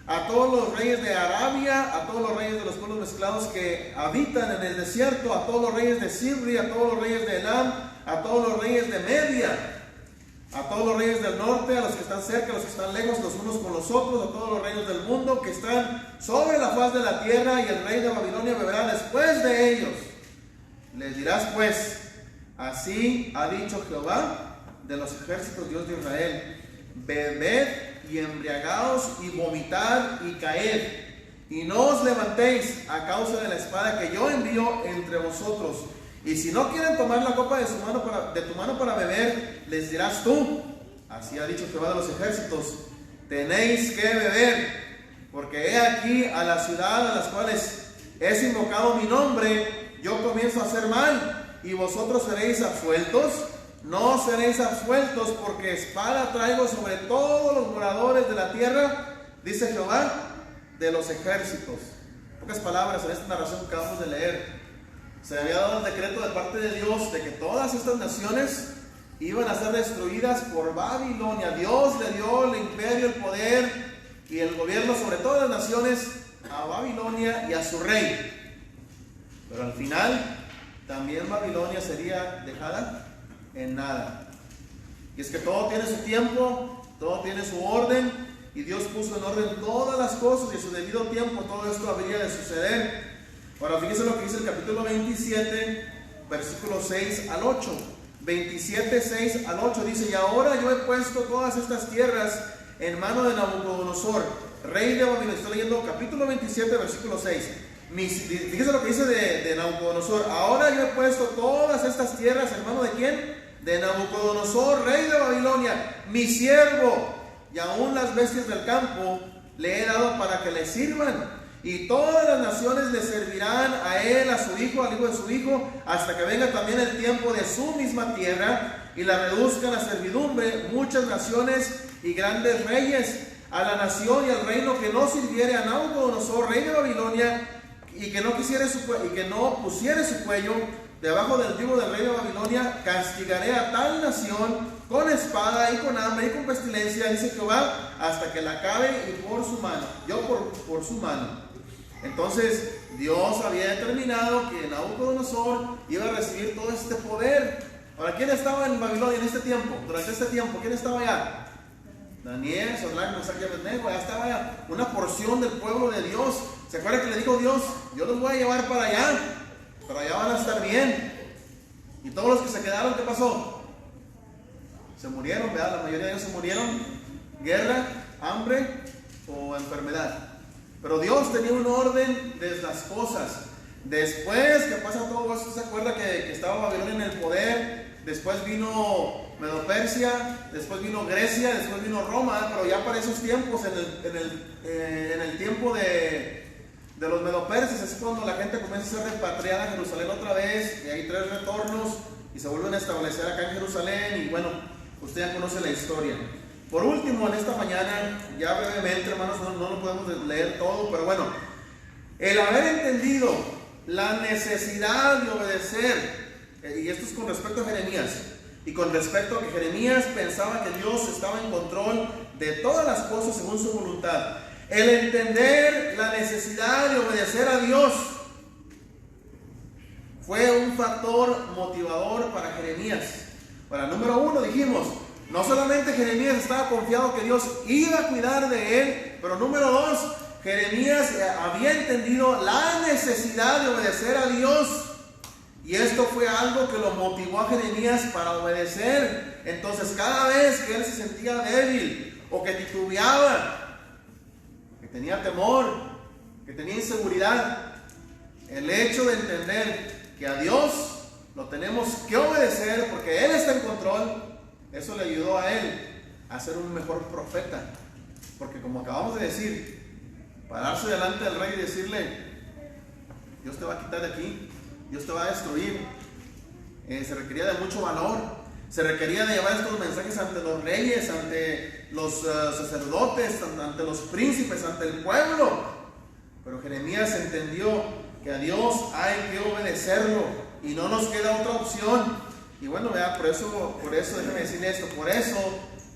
a todos los reyes de Arabia, a todos los reyes de los pueblos mezclados que habitan en el desierto, a todos los reyes de Sibri, a todos los reyes de Elam, a todos los reyes de Media, a todos los reyes del norte, a los que están cerca, a los que están lejos, los unos con los otros, a todos los reyes del mundo que están sobre la faz de la tierra, y el rey de Babilonia beberá después de ellos. Les dirás pues: así ha dicho Jehová de los ejércitos, Dios de Israel: bebed y embriagaos y vomitad y caed, y no os levantéis a causa de la espada que yo envío entre vosotros. Y si no quieren tomar la copa de tu mano para beber, les dirás tú: así ha dicho Jehová de los ejércitos: tenéis que beber, porque he aquí a la ciudad a las cuales es invocado mi nombre, yo comienzo a hacer mal, y vosotros seréis absueltos. No seréis absueltos, porque espada traigo sobre todos los moradores de la tierra, dice Jehová de los ejércitos. En pocas palabras, en esta narración que acabamos de leer, se había dado el decreto de parte de Dios de que todas estas naciones iban a ser destruidas por Babilonia. Dios le dio el imperio, el poder y el gobierno sobre todas las naciones a Babilonia y a su rey. Pero al final también Babilonia sería dejada en nada. Y es que todo tiene su tiempo, todo tiene su orden, y Dios puso en orden todas las cosas, y a su debido tiempo todo esto habría de suceder. Ahora fíjense lo que dice el capítulo 27, versículos 6 al 8. 27, 6 al 8 dice: y ahora yo he puesto todas estas tierras en mano de Nabucodonosor, rey de Babilonia. Estoy leyendo capítulo 27, versículo 6. Fíjense lo que dice de Nabucodonosor: ahora yo he puesto todas estas tierras en mano de ¿quién? De Nabucodonosor, rey de Babilonia, mi siervo, y aún las bestias del campo le he dado para que le sirvan, y todas las naciones le servirán a él, a su hijo, al hijo de su hijo, hasta que venga también el tiempo de su misma tierra, y la reduzcan a servidumbre muchas naciones y grandes reyes. A la nación y al reino que no sirviere a Nabucodonosor, rey de Babilonia, y que no pusiere su cuello debajo del yugo del rey de Babilonia, castigaré a tal nación con espada y con hambre y con pestilencia, dice Jehová, hasta que la acabe, y por su mano, yo por su mano. Entonces Dios había determinado que Nabucodonosor iba a recibir todo este poder. Ahora, ¿quién estaba en Babilonia en este tiempo? Durante este tiempo, ¿quién estaba allá? Daniel, Sadrach, Mesach y Abednego. Ya estaba una porción del pueblo de Dios. ¿Se acuerdan que le dijo Dios: yo los voy a llevar para allá van a estar bien? Y todos los que se quedaron, ¿qué pasó? Se murieron, ¿verdad? La mayoría de ellos se murieron. Guerra, hambre o enfermedad. Pero Dios tenía un orden de las cosas. Después que pasa todo esto, ¿se acuerda que estaba Babilonia en el poder? Después vino Medo-Persia, después vino Grecia, después vino Roma. Pero ya para esos tiempos, en el tiempo de de los medoperses es cuando la gente comienza a ser repatriada a Jerusalén otra vez, y hay 3 retornos y se vuelven a establecer acá en Jerusalén, y bueno, usted ya conoce la historia. Por último, en esta mañana, ya brevemente, hermanos, no lo podemos leer todo, pero bueno, el haber entendido la necesidad de obedecer, y esto es con respecto a Jeremías, y con respecto a que Jeremías pensaba que Dios estaba en control de todas las cosas según su voluntad. El entender la necesidad de obedecer a Dios fue un factor motivador para Jeremías. Para número 1 dijimos, no solamente Jeremías estaba confiado que Dios iba a cuidar de él, pero número 2, Jeremías había entendido la necesidad de obedecer a Dios. Y esto fue algo que lo motivó a Jeremías para obedecer. Entonces, cada vez que él se sentía débil o que titubeaba, que tenía temor, que tenía inseguridad, el hecho de entender que a Dios lo tenemos que obedecer porque Él está en control, eso le ayudó a él a ser un mejor profeta. Porque como acabamos de decir, pararse delante del rey y decirle, Dios te va a quitar de aquí, Dios te va a destruir, se requería de mucho valor, se requería de llevar estos mensajes ante los reyes, ante los sacerdotes, ante los príncipes, ante el pueblo. Pero Jeremías entendió que a Dios hay que obedecerlo y no nos queda otra opción. Y bueno, vea, por eso déjeme decirle esto, por eso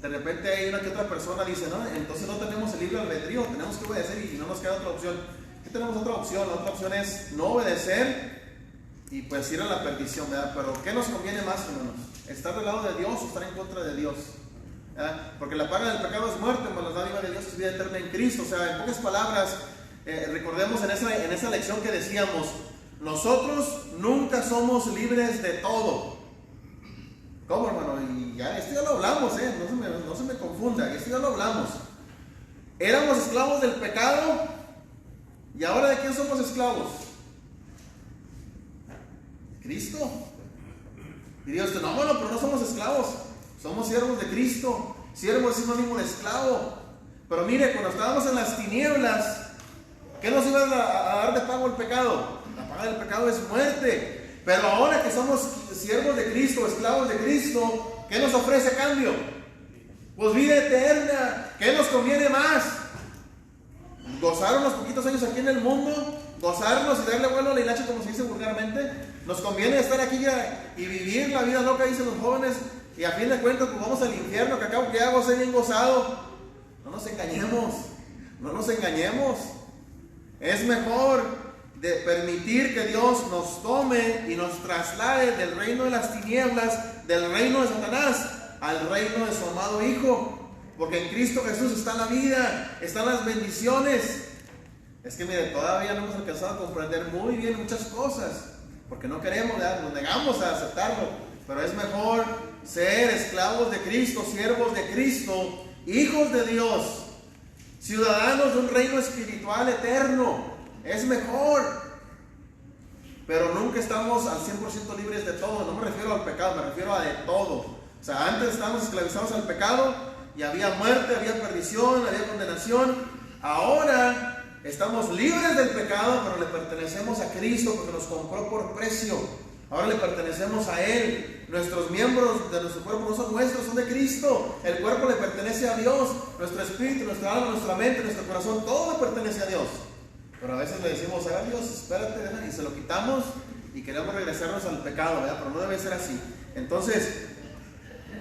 de repente hay una que otra persona dice, no, entonces no tenemos el libre albedrío, tenemos que obedecer y no nos queda otra opción. ¿Qué tenemos otra opción? La otra opción es no obedecer y pues ir a la perdición, ¿verdad? Pero ¿qué nos conviene más, hermanos? ¿Estar del lado de Dios o estar en contra de Dios? ¿Verdad? Porque la paga del pecado es muerte, mas la dádiva de Dios es vida eterna en Cristo. O sea, en pocas palabras, recordemos en esa lección que decíamos, nosotros nunca somos libres de todo. ¿Cómo, hermano? Y ya, esto ya lo hablamos, no se me confunda, esto ya lo hablamos. Éramos esclavos del pecado y ahora ¿de quién somos esclavos? Cristo. Y Dios dice, no, bueno, pero no somos esclavos, somos siervos de Cristo. Siervo es sinónimo de esclavo. Pero mire, cuando estábamos en las tinieblas, ¿qué nos iba a dar de pago el pecado? La paga del pecado es muerte. Pero ahora que somos siervos de Cristo, esclavos de Cristo, ¿qué nos ofrece a cambio? Pues vida eterna. ¿Qué nos conviene más? ¿Gozar unos poquitos años aquí en el mundo? ¿Gozarnos y darle vuelo a la hilacha, como se dice vulgarmente? ¿Nos conviene estar aquí y vivir la vida loca, dicen los jóvenes? Y a fin de cuentas, pues vamos al infierno, que acabo que hago, ser bien gozado. No nos engañemos, no nos engañemos. Es mejor de permitir que Dios nos tome y nos traslade del reino de las tinieblas, del reino de Satanás, al reino de su amado Hijo. Porque en Cristo Jesús está la vida, están las bendiciones. Es que mire, todavía no hemos alcanzado a comprender muy bien muchas cosas, porque no queremos, nos negamos a aceptarlo. Pero es mejor ser esclavos de Cristo, siervos de Cristo, hijos de Dios, ciudadanos de un reino espiritual eterno. Es mejor. Pero nunca estamos al 100% libres de todo. No me refiero al pecado, me refiero a de todo. O sea, antes estábamos esclavizados al pecado y había muerte, había perdición, había condenación. Ahora estamos libres del pecado, pero le pertenecemos a Cristo porque nos compró por precio. Ahora le pertenecemos a Él. Nuestros miembros de nuestro cuerpo no son nuestros, son de Cristo. El cuerpo le pertenece a Dios. Nuestro espíritu, nuestra alma, nuestra mente, nuestro corazón, todo le pertenece a Dios. Pero a veces le decimos, a Dios, espérate, y se lo quitamos y queremos regresarnos al pecado, ¿verdad? Pero no debe ser así. Entonces,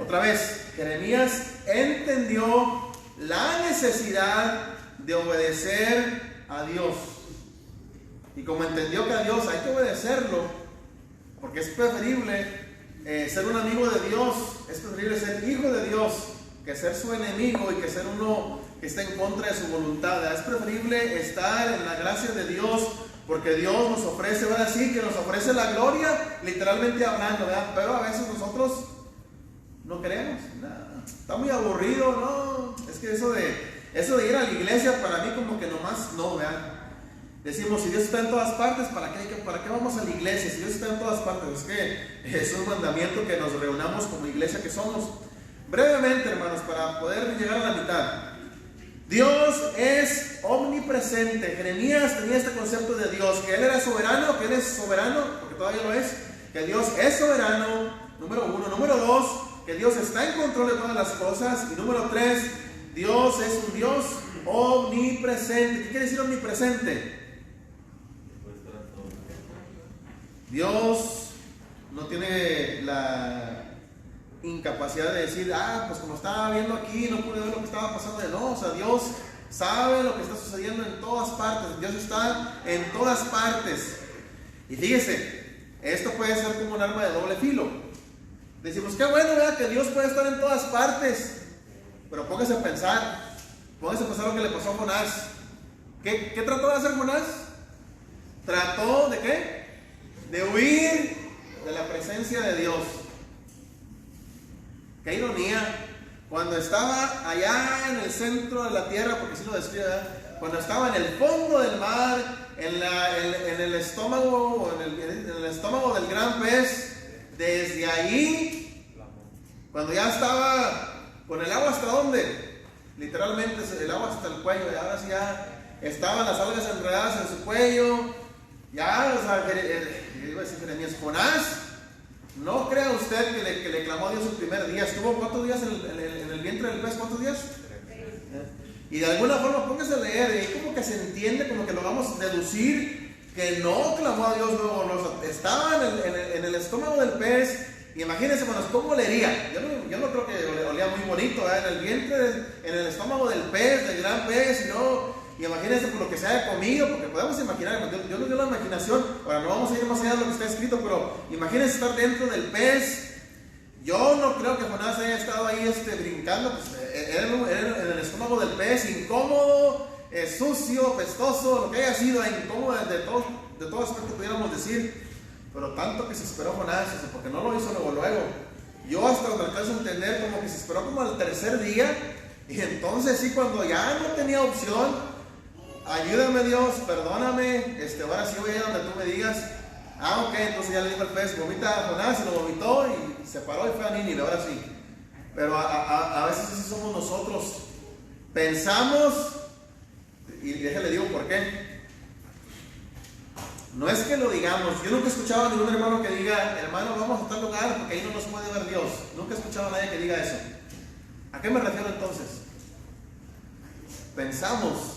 otra vez, Jeremías entendió la necesidad de obedecer a Dios. Y como entendió que a Dios hay que obedecerlo, porque es preferible ser un amigo de Dios, es preferible ser hijo de Dios que ser su enemigo y que ser uno que está en contra de su voluntad. Es preferible estar en la gracia de Dios, porque Dios nos ofrece, ¿verdad? Sí, que nos ofrece la gloria, literalmente hablando, ¿verdad? Pero a veces nosotros no queremos, está muy aburrido, ¿no? Es que eso de ir a la iglesia para mí como que nomás no, ¿verdad? Decimos, si Dios está en todas partes, ¿para qué vamos a la iglesia? Si Dios está en todas partes, es que es un mandamiento que nos reunamos como iglesia que somos. Brevemente, hermanos, para poder llegar a la mitad. Dios es omnipresente. Jeremías tenía este concepto de Dios, que Él era soberano, que Él es soberano, porque todavía lo es, que Dios es soberano, número 1. Número 2, que Dios está en control de todas las cosas. Y número 3, Dios es un Dios omnipresente. ¿Qué quiere decir omnipresente? Dios no tiene la incapacidad de decir, pues como estaba viendo aquí, no pude ver lo que estaba pasando. No, o sea, Dios sabe lo que está sucediendo en todas partes. Dios está en todas partes. Y fíjese, esto puede ser como un arma de doble filo. Decimos, qué bueno, ¿verdad? Que Dios puede estar en todas partes. Pero póngase a pensar lo que le pasó a Jonás. ¿Qué trató de hacer Jonás? Trató de ¿qué? De huir de la presencia de Dios. Qué ironía. Cuando estaba allá en el centro de la tierra, porque así lo describe, ¿verdad? Cuando estaba en el fondo del mar, en el estómago, en el estómago del gran pez, desde ahí, cuando ya estaba con el agua hasta ¿dónde? Literalmente el agua hasta el cuello, y ahora sí ya estaban las algas enredadas en su cuello. Ya, o sea, iba a decir Jeremías, Jonás, no crea usted que le clamó a Dios el primer día. ¿Estuvo cuántos días en el vientre del pez? ¿Cuántos días? Y de alguna forma póngase a leer, y ahí como que se entiende, como que lo vamos a deducir, que no clamó a Dios luego, estaba en el estómago del pez. Y imagínense, bueno, ¿cómo olería? Yo no creo que olía muy bonito, ¿verdad? En el vientre, en el estómago del pez, del gran pez, y imagínense por lo que se haya comido, porque podemos imaginar, yo no dio la imaginación. Ahora no vamos a ir más allá de lo que está escrito, pero imagínense estar dentro del pez. Yo no creo que Jonás haya estado ahí brincando, pues, era en el estómago del pez, incómodo, sucio, pestoso, lo que haya sido, incómodo de todo aspecto pudiéramos decir. Pero tanto que se esperó Jonás, porque no lo hizo luego. Yo hasta donde alcanzo a entender, como que se esperó como al tercer día, y entonces sí, cuando ya no tenía opción, ayúdame Dios, perdóname, ahora sí voy a ir donde tú me digas. Ok, entonces ya le dijo el pez, vomita a Jonás, y lo vomitó y se paró y fue a Nínive, ahora sí. Pero a veces así somos nosotros. Pensamos, y déjale digo por qué. No es que lo digamos. Yo nunca he escuchado a ningún hermano que diga, hermano, vamos a tal lugar porque ahí no nos puede ver Dios. Nunca he escuchado a nadie que diga eso. ¿A qué me refiero entonces? Pensamos.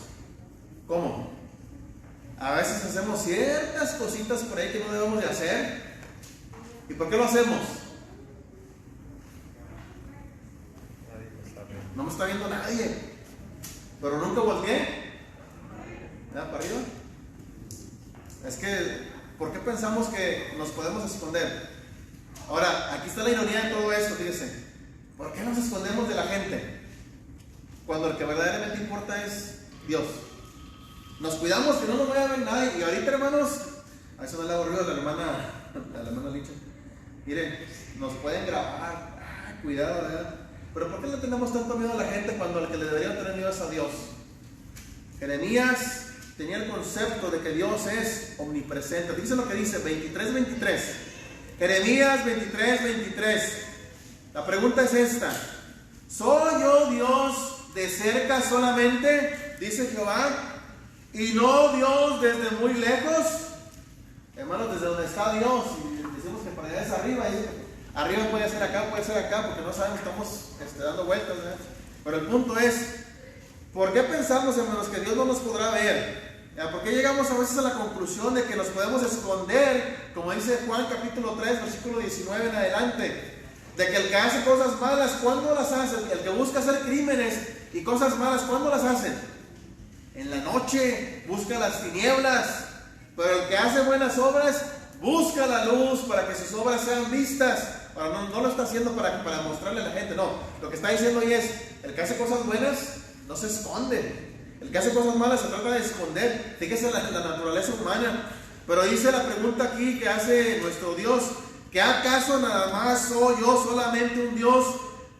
¿Cómo? A veces hacemos ciertas cositas por ahí que no debemos de hacer. ¿Y por qué lo hacemos? No me está viendo nadie. Pero nunca volteé. ¿Para arriba? Es que, ¿por qué pensamos que nos podemos esconder? Ahora, aquí está la ironía de todo esto, fíjense. ¿Por qué nos escondemos de la gente? Cuando el que verdaderamente importa es Dios. Nos cuidamos que no nos vaya a ver nadie. Y ahorita, hermanos, a eso no le hago ruido a la hermana Licha. Miren, nos pueden grabar. Cuidado, ¿verdad? Pero ¿por qué le tenemos tanto miedo a la gente cuando el que le debería tener miedo es a Dios? Jeremías tenía el concepto de que Dios es omnipresente. Dice lo que dice, 23:23. Jeremías 23:23. La pregunta es esta: ¿soy yo Dios de cerca solamente? Dice Jehová, y no Dios desde muy lejos. Hermanos, desde donde está Dios, y decimos que para allá es arriba, y arriba puede ser acá, porque no sabemos, estamos dando vueltas, ¿verdad? Pero el punto es, ¿por qué pensamos, hermanos, que Dios no nos podrá ver? ¿Por qué llegamos a veces a la conclusión de que nos podemos esconder, como dice Juan capítulo 3, versículo 19 en adelante? De que el que hace cosas malas, ¿cuándo las hace? El que busca hacer crímenes y cosas malas, ¿cuándo las hace? En la noche, busca las tinieblas. Pero el que hace buenas obras, busca la luz para que sus obras sean vistas. Ahora, no lo está haciendo para mostrarle a la gente, no. Lo que está diciendo ahí es, el que hace cosas buenas, no se esconde. El que hace cosas malas se trata de esconder. Fíjese la naturaleza humana. Pero dice la pregunta aquí que hace nuestro Dios, ¿que acaso nada más soy yo solamente un Dios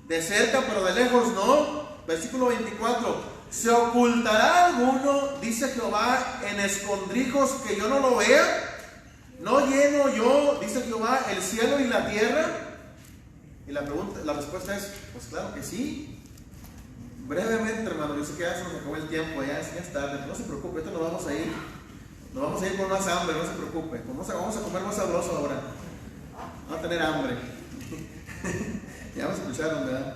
de cerca pero de lejos? No. Versículo 24. ¿Se ocultará alguno, dice Jehová, en escondrijos que yo no lo vea? ¿No lleno yo, dice Jehová, el cielo y la tierra? Y la respuesta es, pues claro que sí. brevemente, hermano, yo sé que ya se nos acabó el tiempo, ya es tarde, no se preocupe, ahorita nos vamos a ir con más hambre, no se preocupe, vamos a comer más sabroso ahora, vamos a tener hambre. Ya me escucharon, ¿verdad?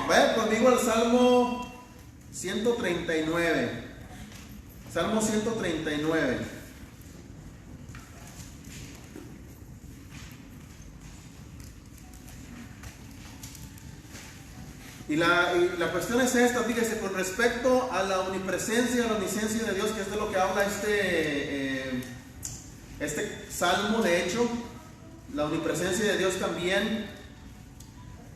Vaya conmigo al Salmo 139. Salmo 139. Y la cuestión es esta, fíjese, con respecto a la omnipresencia, a la omnisciencia de Dios, que es de lo que habla este salmo, de hecho, la omnipresencia de Dios también.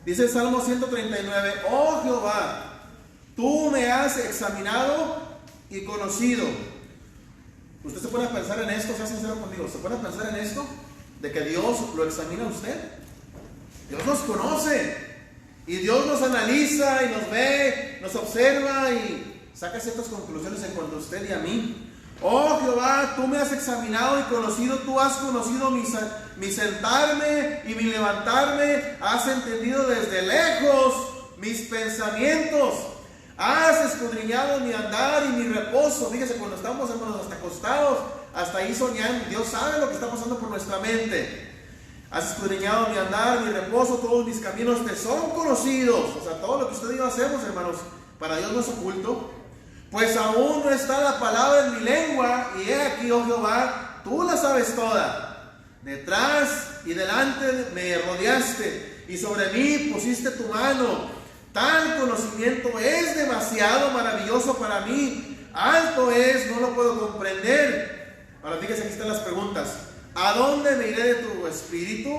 Dice el Salmo 139, oh Jehová, tú me has examinado y conocido. Usted se pone a pensar en esto, sea sincero conmigo, se pone a pensar en esto, de que Dios lo examina a usted. Dios nos conoce y Dios nos analiza y nos ve, nos observa y saca ciertas conclusiones en cuanto a usted y a mí. Oh Jehová, tú me has examinado y conocido, tú has conocido mi sentarme y mi levantarme, has entendido desde lejos mis pensamientos, has escudriñado mi andar y mi reposo. Fíjese, cuando estamos, hermanos, hasta acostados, hasta ahí soñando, Dios sabe lo que está pasando por nuestra mente. Has escudriñado mi andar, mi reposo, todos mis caminos te son conocidos. O sea, todo lo que usted y yo hacemos, hermanos, para Dios no es oculto. Pues aún no está la palabra en mi lengua, y he aquí, oh Jehová, tú la sabes toda. Detrás y delante me rodeaste, y sobre mí pusiste tu mano. Tal conocimiento es demasiado maravilloso para mí. Alto es, no lo puedo comprender. Ahora fíjese, aquí están las preguntas. ¿A dónde me iré de tu espíritu?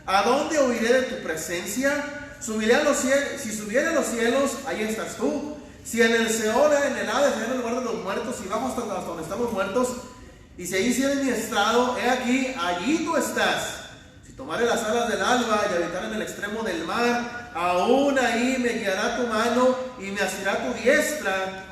¿A dónde huiré de tu presencia? Subiré a los cielos. Si subiera a los cielos, ahí estás tú. Si en el Seol, en el Hades, en el lugar de los muertos, si bajo hasta donde están los muertos, y si ahí hiciera mi estrado, he aquí, allí tú estás. Si tomare las alas del alba y habitar en el extremo del mar, aún ahí me guiará tu mano y me asirá tu diestra.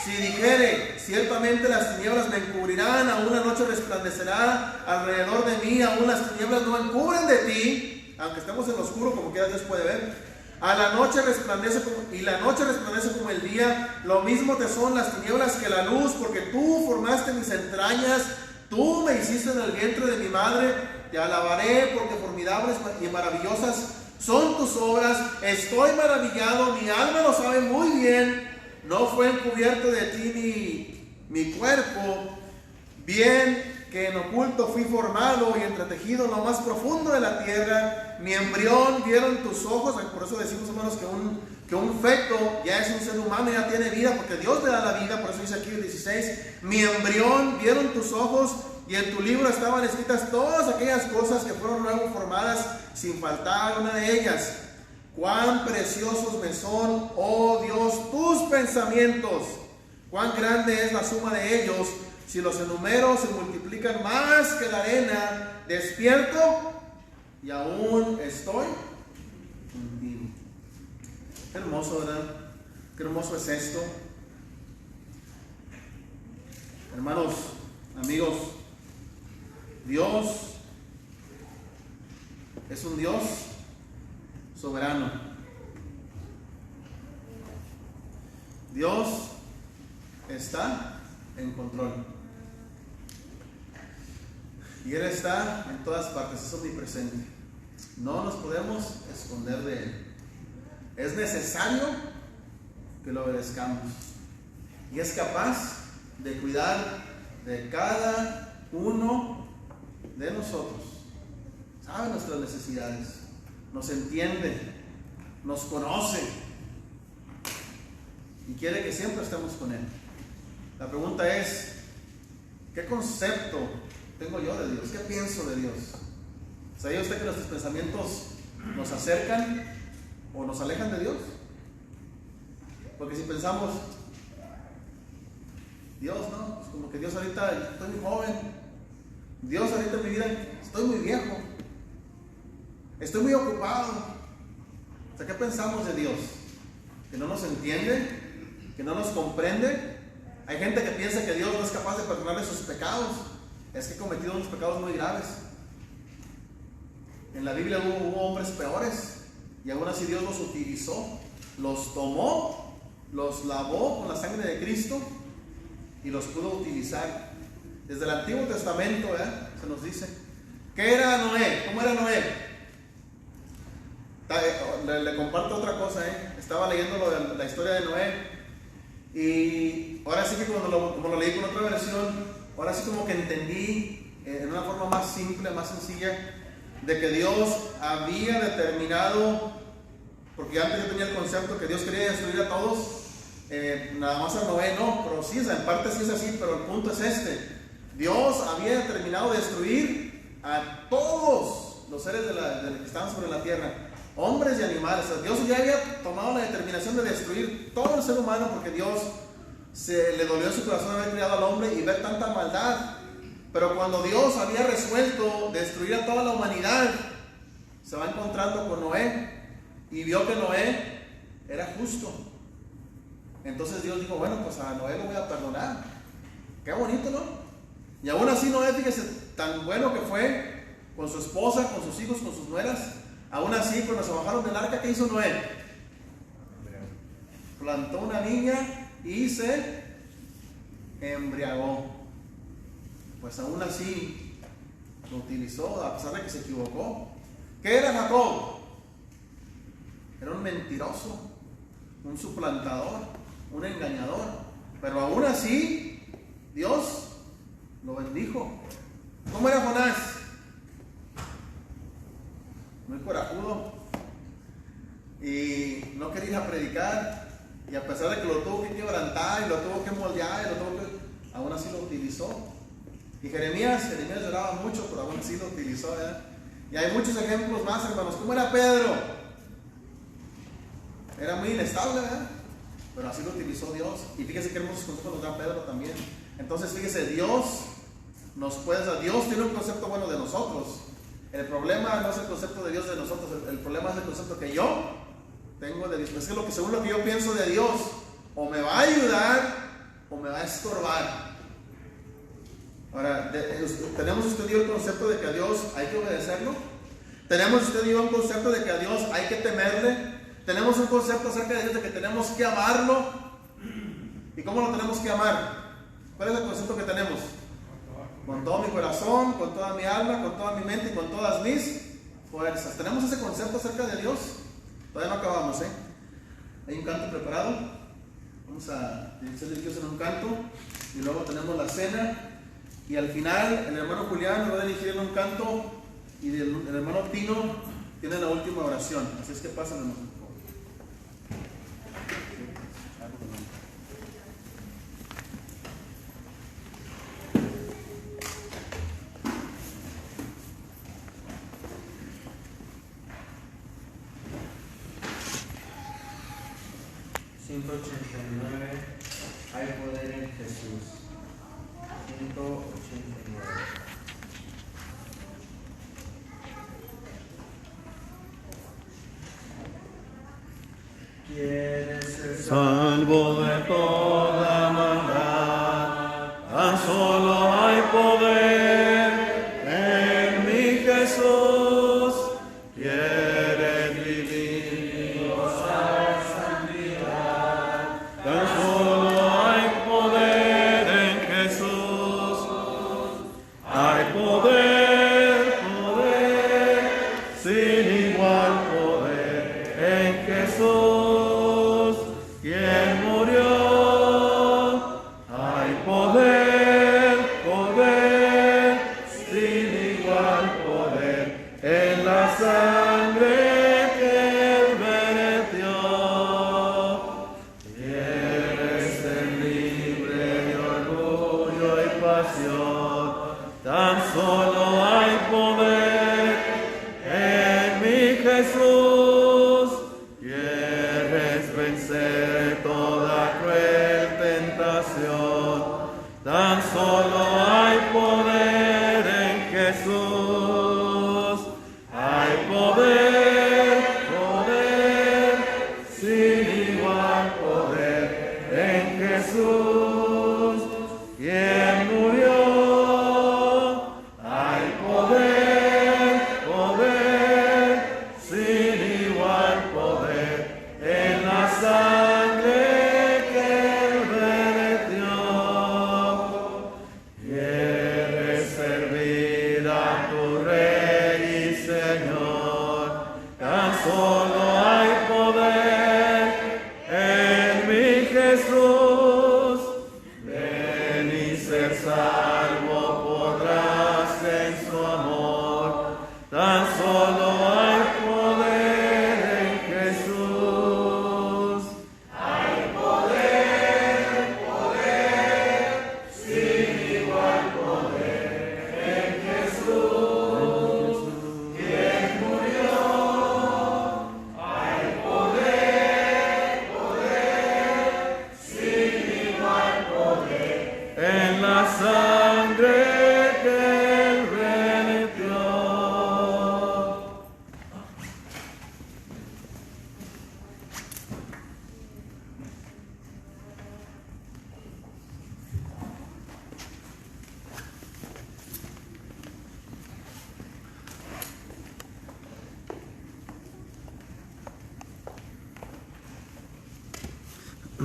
Si dijere, ciertamente las tinieblas me encubrirán, aún la noche resplandecerá alrededor de mí, aún las tinieblas no encubren de ti, aunque estemos en lo oscuro, como quiera Dios puede ver. A la noche resplandece como el día, lo mismo te son las tinieblas que la luz, porque tú formaste mis entrañas, tú me hiciste en el vientre de mi madre. Te alabaré porque formidables y maravillosas son tus obras. Estoy maravillado, mi alma lo sabe muy bien. No fue encubierto de ti mi cuerpo, bien que en oculto fui formado y entretejido en lo más profundo de la tierra. Mi embrión vieron tus ojos. Por eso decimos, hermanos, que un feto ya es un ser humano, ya tiene vida, porque Dios le da la vida. Por eso dice aquí el 16, mi embrión vieron tus ojos, y en tu libro estaban escritas todas aquellas cosas que fueron luego formadas, sin faltar una de ellas. Cuán preciosos me son, oh Dios, tus pensamientos. Cuán grande es la suma de ellos. Si los enumero, se multiplican más que la arena. Despierto y aún estoy contigo. Qué hermoso, ¿verdad? Qué hermoso es esto. Hermanos, amigos, Dios es un Dios soberano. Dios está en control. Y Él está en todas partes, es omnipresente. No nos podemos esconder de Él. Es necesario que lo obedezcamos. Y es capaz de cuidar de cada uno de nosotros. Sabe nuestras necesidades, nos entiende, nos conoce y quiere que siempre estemos con Él. La pregunta es, ¿qué concepto tengo yo de Dios? ¿Qué pienso de Dios? ¿Sabía usted que nuestros pensamientos nos acercan o nos alejan de Dios? Porque si pensamos, Dios, no, pues como que Dios ahorita estoy muy joven, Dios ahorita en mi vida estoy muy viejo, estoy muy ocupado. O sea, ¿qué pensamos de Dios? ¿Que no nos entiende? ¿Que no nos comprende? Hay gente que piensa que Dios no es capaz de perdonarle sus pecados. Es que he cometido unos pecados muy graves. En la Biblia hubo hombres peores y aún así Dios los utilizó, los tomó los lavó con la sangre de Cristo y los pudo utilizar. Desde el Antiguo Testamento, se nos dice. ¿Qué era Noé? ¿Cómo era Noé? Le comparto otra cosa. Estaba leyendo la historia de Noé y ahora sí que como lo leí con otra versión, ahora sí como que entendí en una forma más simple, más sencilla, de que Dios había determinado, porque antes yo tenía el concepto que Dios quería destruir a todos, nada más a Noé no, pero sí, en parte sí es así, pero el punto es este: Dios había determinado destruir a todos los seres de que estaban sobre la tierra, hombres y animales. O sea, Dios ya había tomado la determinación de destruir todo el ser humano, porque Dios le dolió en su corazón haber creado al hombre y ver tanta maldad. Pero cuando Dios había resuelto destruir a toda la humanidad, se va encontrando con Noé y vio que Noé era justo. Entonces Dios dijo, bueno, pues a Noé lo voy a perdonar. Qué bonito, ¿no? Y aún así Noé, fíjese, tan bueno que fue con su esposa, con sus hijos, con sus nueras. Aún así, cuando se bajaron del arca, ¿qué hizo Noé? Plantó una viña y se embriagó. Pues aún así lo utilizó, a pesar de que se equivocó. ¿Qué era Jacob? Era un mentiroso, un suplantador, un engañador. Pero aún así Dios lo bendijo. ¿Cómo era Jonás? Muy corajudo y no quería ir a predicar, y a pesar de que lo tuvo que quebrantar y lo tuvo que moldear aún así lo utilizó. Y Jeremías lloraba mucho, pero aún así lo utilizó, ¿verdad? Y hay muchos ejemplos más, hermanos. ¿Cómo era Pedro? Era muy inestable, ¿verdad? Pero así lo utilizó Dios. Y fíjese qué hermosos consejos nos da Pedro también. Entonces fíjese, Dios tiene un concepto bueno de nosotros. El problema no es el concepto de Dios de nosotros, el problema es el concepto que yo tengo de Dios. Es que según lo que yo pienso de Dios, o me va a ayudar o me va a estorbar. Ahora, ¿tenemos usted y yo el concepto de que a Dios hay que obedecerlo? ¿Tenemos usted y yo un concepto de que a Dios hay que temerle? ¿Tenemos un concepto acerca de Dios de que tenemos que amarlo? ¿Y cómo lo tenemos que amar? ¿Cuál es el concepto que tenemos? Con todo mi corazón, con toda mi alma, con toda mi mente y con todas mis fuerzas. ¿Tenemos ese concepto acerca de Dios? Todavía no acabamos, ¿eh? Hay un canto preparado. Vamos a ser dirigidos en un canto. Y luego tenemos la cena. Y al final, el hermano Julián nos va a dirigir en un canto. Y el hermano Tino tiene la última oración. Así es que pasen, hermano. Hay poder en Jesús. 189. ¿Quieres ser salvo de toda maldad? Tan solo hay poder en mi Jesús. ¿Quieres vivir y gozar santidad? Tan solo hay poder en Jesús. Hay poder, sin igual poder en Jesús, quien murió. Hay poder, sin igual poder en la sangre que Él vertió. Quieres ser libre de orgullo y pasión, tan solo hay poder en mi Jesús. Quieres vencer toda cruel tentación, tan solo hay poder en Jesús. Hay poder, sin igual poder en Jesús, quien murió. Hay poder, sin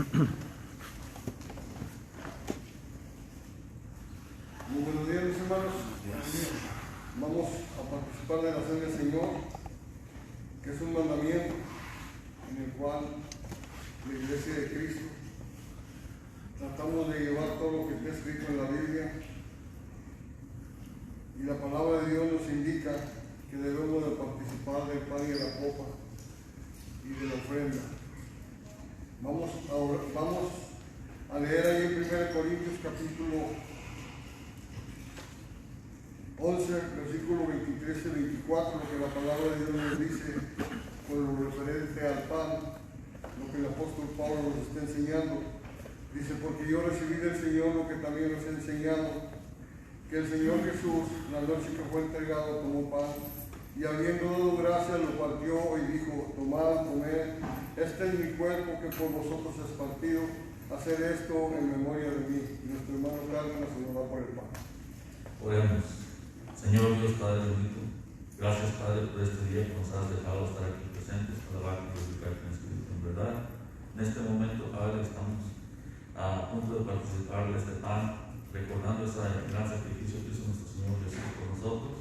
Muy buenos días, mis hermanos. Vamos a participar de la cena del Señor, que es un mandamiento en el cual la Iglesia de Cristo tratamos de llevar todo lo que está escrito en la Biblia, y la palabra de Dios nos indica que debemos de participar del pan y de la copa y de la ofrenda. Vamos a leer ahí en 1 Corintios capítulo 11, versículo 23 y 24, lo que la palabra de Dios nos dice con lo referente al pan, lo que el apóstol Pablo nos está enseñando. Dice: porque yo recibí del Señor lo que también os he enseñado, que el Señor Jesús, la noche que fue entregado, tomó pan, y habiendo dado gracias, lo partió y dijo: tomad, comed, este es mi cuerpo que por vosotros es partido, hacer esto en memoria de mí. Nuestro hermano Cárdenas se nos va por el pan. Oremos. Señor Dios Padre bendito, gracias Padre por este día que nos has dejado estar aquí presentes, alabar y glorificar en espíritu en verdad. En este momento, Padre, estamos a punto de participar de este pan, recordando ese gran sacrificio que hizo nuestro Señor Jesús por nosotros,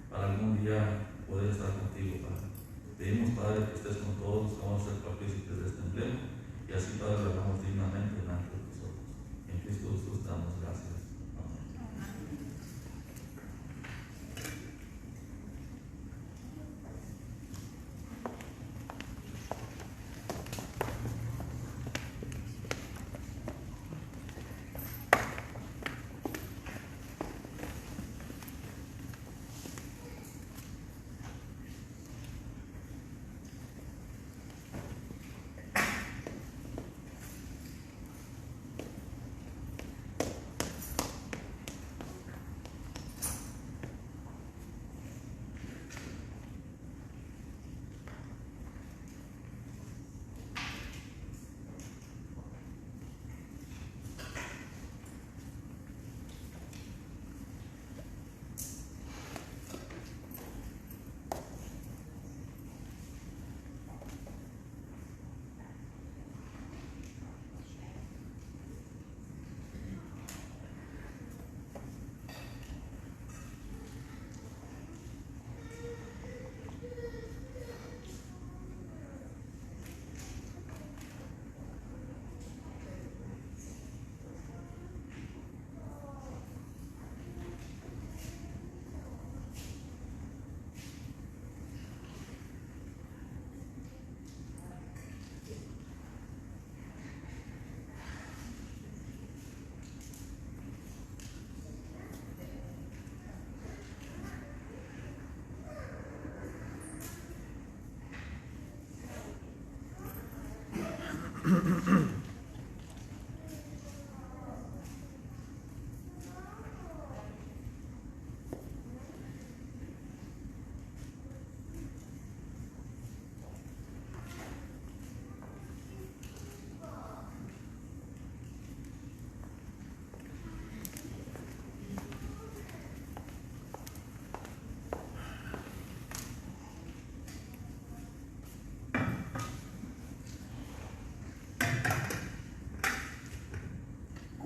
para algún día poder estar contigo, Padre. Pedimos, Padre, que estés con todos, que vamos a ser partícipes de este emblema, y así, Padre, lo hagamos dignamente delante de nosotros. En Cristo Jesús damos gracias.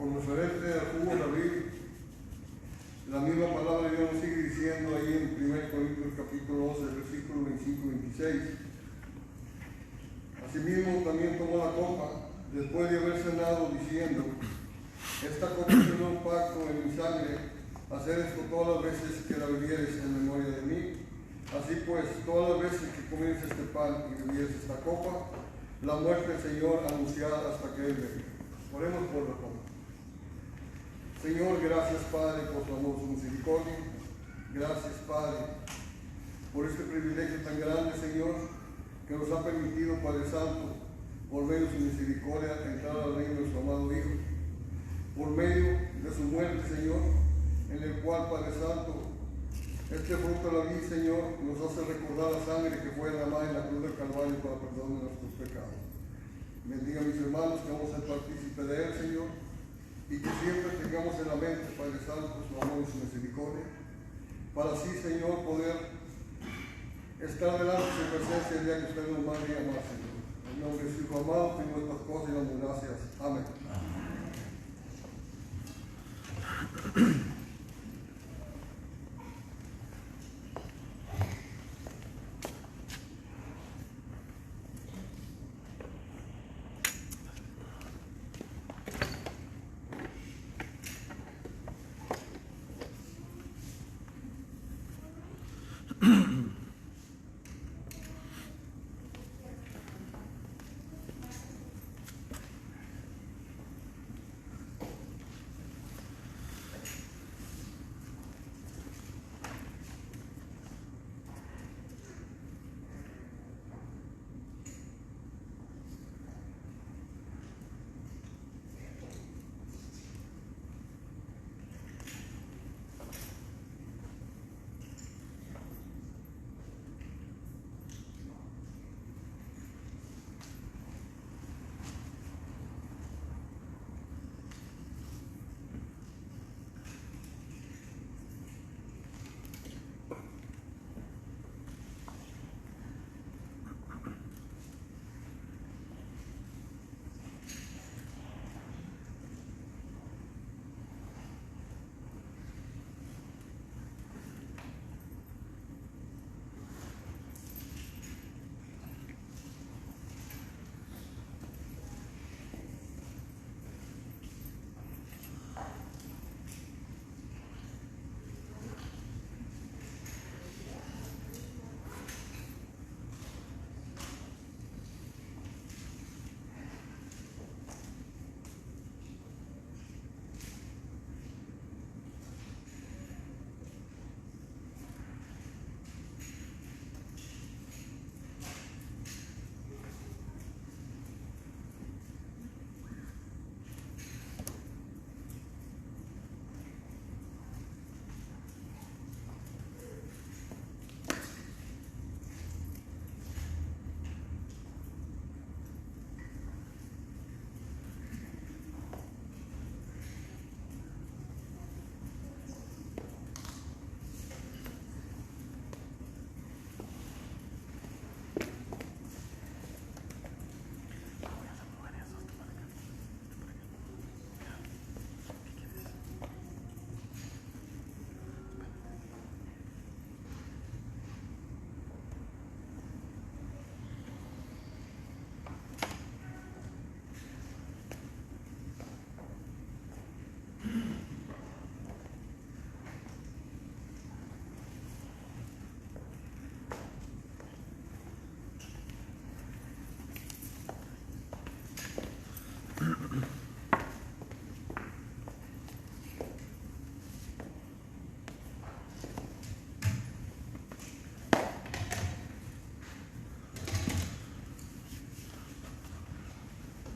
Con referente al jugo de abril, la misma palabra de Dios nos sigue diciendo ahí en 1 Corintios capítulo 11, versículo 25 y 26. Asimismo también tomó la copa, después de haber cenado, diciendo: esta copa es un nuevo pacto en mi sangre, hacer esto todas las veces que la bebieres en memoria de mí. Así pues, todas las veces que comieres este pan y bebieres esta copa, la muerte del Señor anunciada hasta que Él venga. Oremos por la copa. Señor, gracias, Padre, por tu amor, su misericordia. Gracias, Padre, por este privilegio tan grande, Señor, que nos ha permitido, Padre Santo, por medio de su misericordia, entrar al reino de su amado Hijo. Por medio de su muerte, Señor, en el cual, Padre Santo, este fruto de la vida, Señor, nos hace recordar la sangre que fue derramada en la cruz del Calvario para perdón de nuestros pecados. Bendiga a mis hermanos, que vamos a ser partícipes de Él, Señor, y que siempre tengamos en la mente, Padre Santo, su amor y su misericordia, para así, Señor, poder estar delante de su presencia el día que usted nos mande a más, Señor. En En nombre de su Hijo amado, tengo estas cosas y damos gracias. Amén.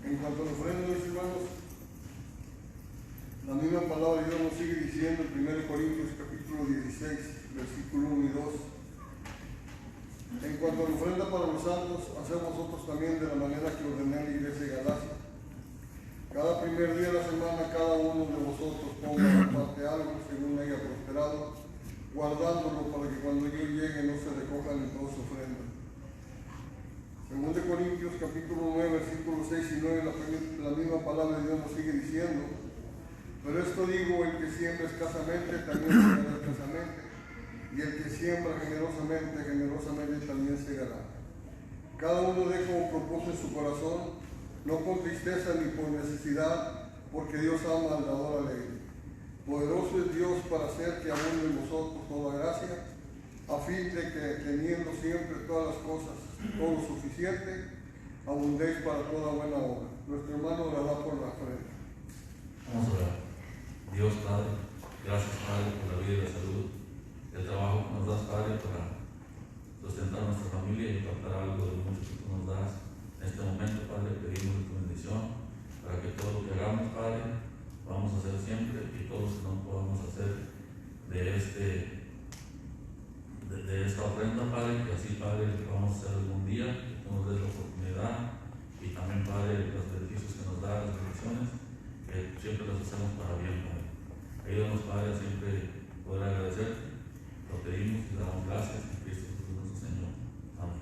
En cuanto a la ofrenda, mis hermanos, la misma palabra de Dios nos sigue diciendo en 1 Corintios capítulo 16, versículo 1 y 2. En cuanto a la ofrenda para los santos, hacemos nosotros también de la manera que ordené a la iglesia de Galacia. Cada primer día de la semana, cada uno de vosotros ponga aparte algo según haya prosperado, guardándolo para que cuando yo llegue no se recojan en toda su ofrenda. 2 Corintios capítulo 9, versículos 6 y 9, la misma palabra de Dios nos sigue diciendo: pero esto digo, el que siembra escasamente también segará escasamente, y el que siembra generosamente, generosamente también segará. Cada uno dé como propuso en su corazón, no con tristeza ni por necesidad, porque Dios ama al dador alegre. Poderoso es Dios para hacer que abunde en vosotros toda gracia, a fin de que, teniendo siempre todas las cosas, todo suficiente, abundéis para toda buena obra. Nuestro hermano orará por la frente. Vamos a orar. Dios Padre, gracias Padre por la vida y la salud, el trabajo que nos das Padre para sustentar nuestra familia y captar algo de mucho que tú nos das. En este momento Padre pedimos tu bendición para que todo lo que hagamos Padre vamos a hacer siempre y todo lo que no podamos hacer de esta ofrenda Padre, que así Padre vamos a hacer algún día, que tú nos des la oportunidad y también Padre los beneficios que nos da, las bendiciones, que siempre las hacemos para bien Padre. Ayúdanos Padre a siempre poder agradecerte, lo pedimos y damos gracias en Cristo Jesús nuestro Señor. Amén.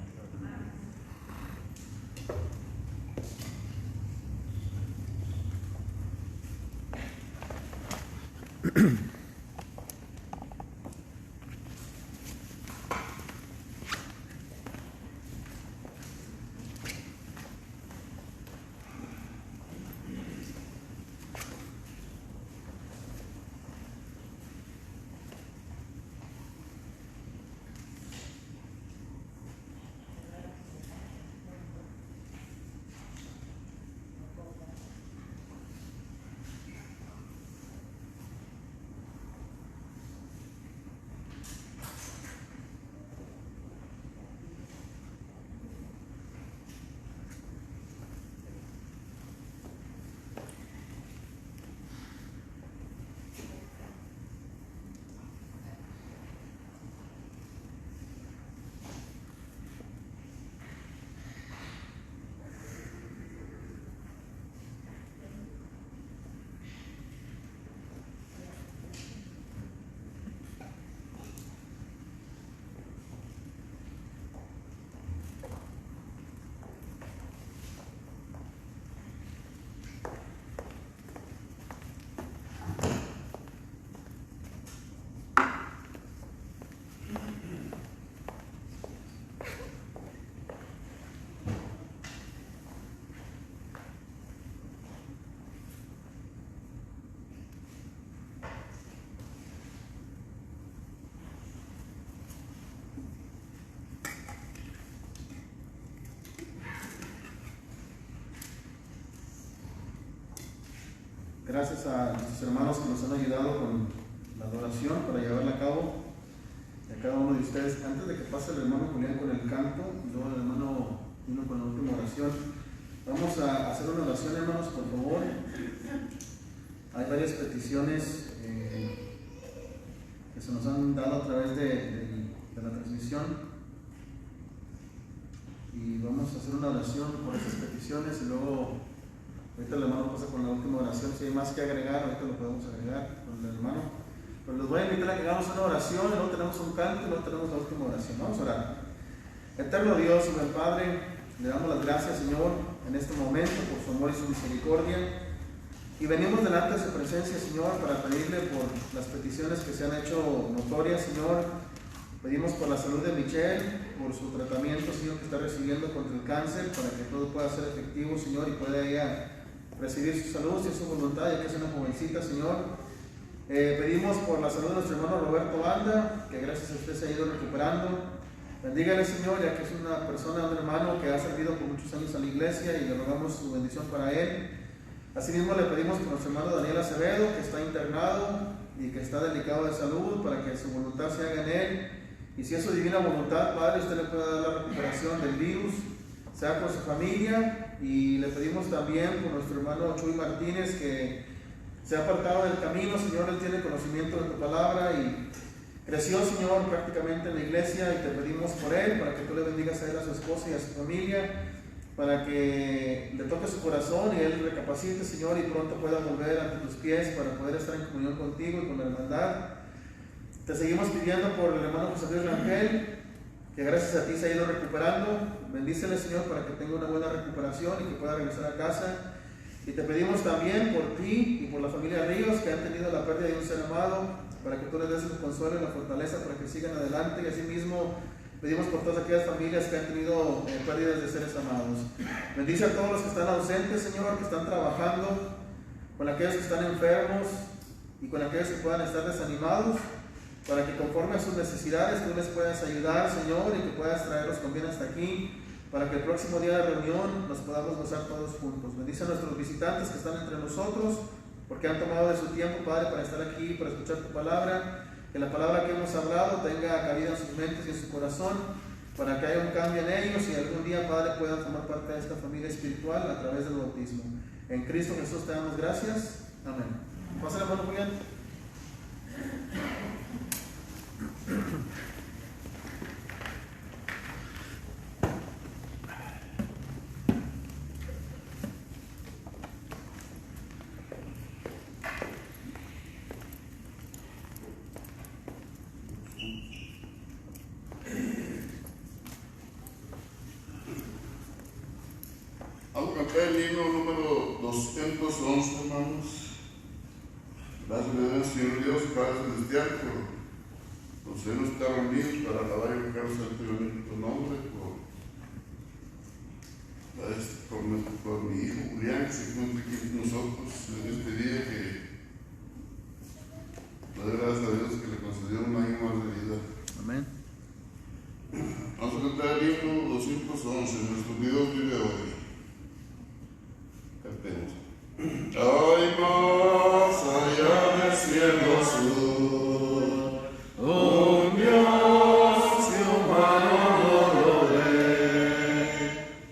Gracias a nuestros hermanos que nos han ayudado con la adoración para llevarla a cabo. Y a cada uno de ustedes, antes de que pase el hermano Julián con el canto, y luego el hermano vino con la última oración, vamos a hacer una oración, hermanos, por favor. Hay varias peticiones que se nos han dado a través de la transmisión. Y vamos a hacer una oración por esas peticiones y luego ahorita el hermano pasa con la última oración. Si hay más que agregar, ahorita lo podemos agregar con el hermano. Pero les voy a invitar a que hagamos una oración, y luego tenemos un canto y luego tenemos la última oración. Vamos a orar. Eterno Dios, Señor Padre, le damos las gracias, Señor, en este momento por su amor y su misericordia. Y venimos delante de su presencia, Señor, para pedirle por las peticiones que se han hecho notorias, Señor. Pedimos por la salud de Michelle, por su tratamiento, Señor, que está recibiendo contra el cáncer, para que todo pueda ser efectivo, Señor, y pueda ella recibir su salud, si es su voluntad, ya que es una jovencita, Señor. Pedimos por la salud de nuestro hermano Roberto Banda, que gracias a usted se ha ido recuperando. Bendígale, Señor, ya que es una persona, un hermano que ha servido por muchos años a la iglesia, y le rogamos su bendición para él. Asimismo le pedimos por nuestro hermano Daniel Acevedo, que está internado y que está delicado de salud, para que su voluntad se haga en él. Y si es su divina voluntad, Padre, usted le pueda dar la recuperación del virus, sea por su familia. Y le pedimos también por nuestro hermano Chuy Martínez, que se ha apartado del camino, Señor. Él tiene conocimiento de tu palabra y creció, Señor, prácticamente en la iglesia, y te pedimos por él, para que tú le bendigas a él, a su esposa y a su familia, para que le toque su corazón y él recapacite, Señor, y pronto pueda volver ante tus pies para poder estar en comunión contigo y con la hermandad. Te seguimos pidiendo por el hermano José Luis Rangel, que gracias a ti se ha ido recuperando. Bendícele, Señor, para que tenga una buena recuperación y que pueda regresar a casa. Y te pedimos también por ti y por la familia Ríos, que han tenido la pérdida de un ser amado, para que tú les des el consuelo y la fortaleza para que sigan adelante. Y asimismo pedimos por todas aquellas familias que han tenido pérdidas de seres amados. Bendice a todos los que están ausentes, Señor, que están trabajando, con aquellos que están enfermos y con aquellos que puedan estar desanimados, para que conforme a sus necesidades tú les puedas ayudar, Señor, y que puedas traerlos con bien hasta aquí, para que el próximo día de reunión nos podamos gozar todos juntos. Bendice a nuestros visitantes que están entre nosotros, porque han tomado de su tiempo, Padre, para estar aquí, para escuchar tu palabra. Que la palabra que hemos hablado tenga cabida en sus mentes y en su corazón, para que haya un cambio en ellos y algún día, Padre, puedan formar parte de esta familia espiritual a través del bautismo. En Cristo Jesús te damos gracias. Amén. Pasa la mano, Julián. Vamos a cantar el himno número 211, hermanos. Gracias a Dios, Señor Dios, Padre Celestial, por concedernos estar reunidos para alabar y invocar santo tu nombre, por mi hijo Julián, que se encuentra aquí con nosotros en este día, que le doy gracias a Dios que le concedió un año más de vida. Amén. Vamos a cantar el himno 211, nuestro Dios vive hoy. Cantemos. Hay más allá del cielo azul, un Dios que humano no lo ve,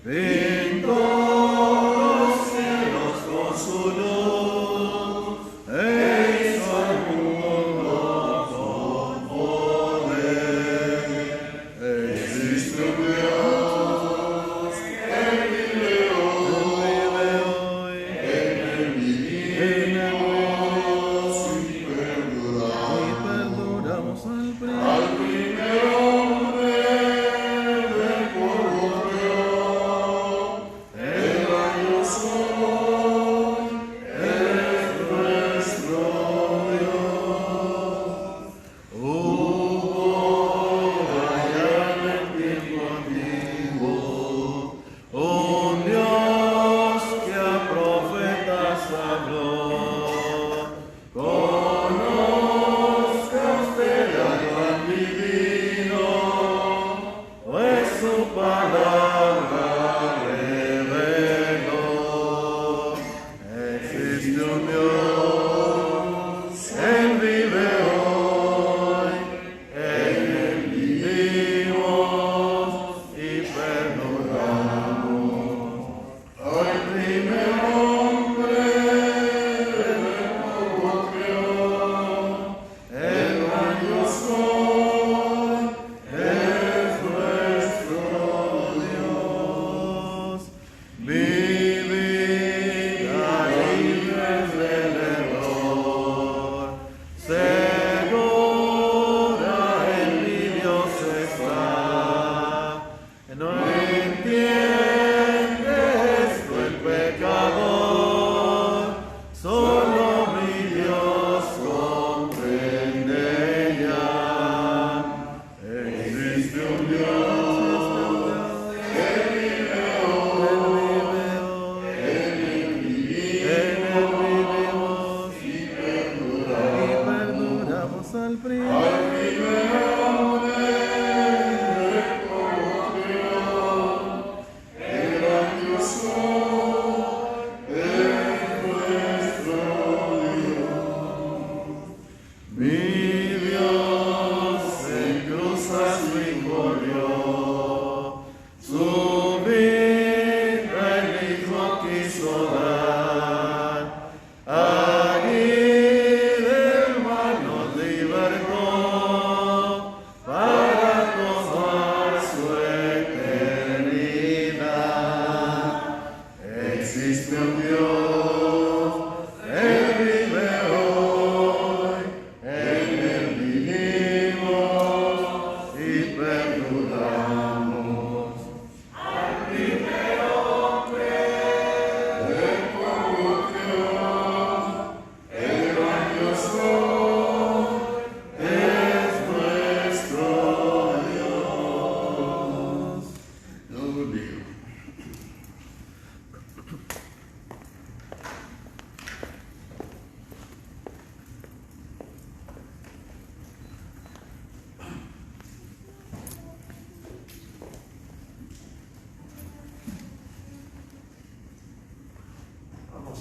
pintó los cielos con su luz, e hizo al mundo con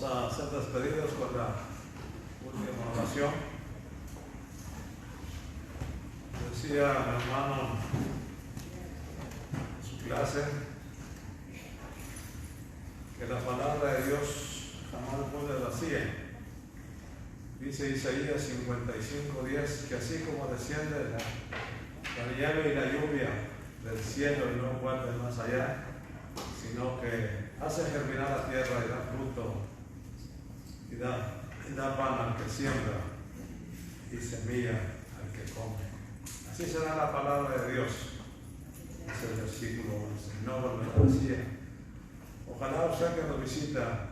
Vamos a ser despedidos con la última oración. Decía mi hermano en su clase que la palabra de Dios jamás vuelve vacía. Dice Isaías 55:10 que así como desciende la nieve y la lluvia del cielo y no vuelve más allá, sino que hace germinar la tierra y da fruto y da pan al que siembra y semilla al que come. Así será la palabra de Dios. Es el versículo 11. No volverá vacía. Ojalá usted que nos visita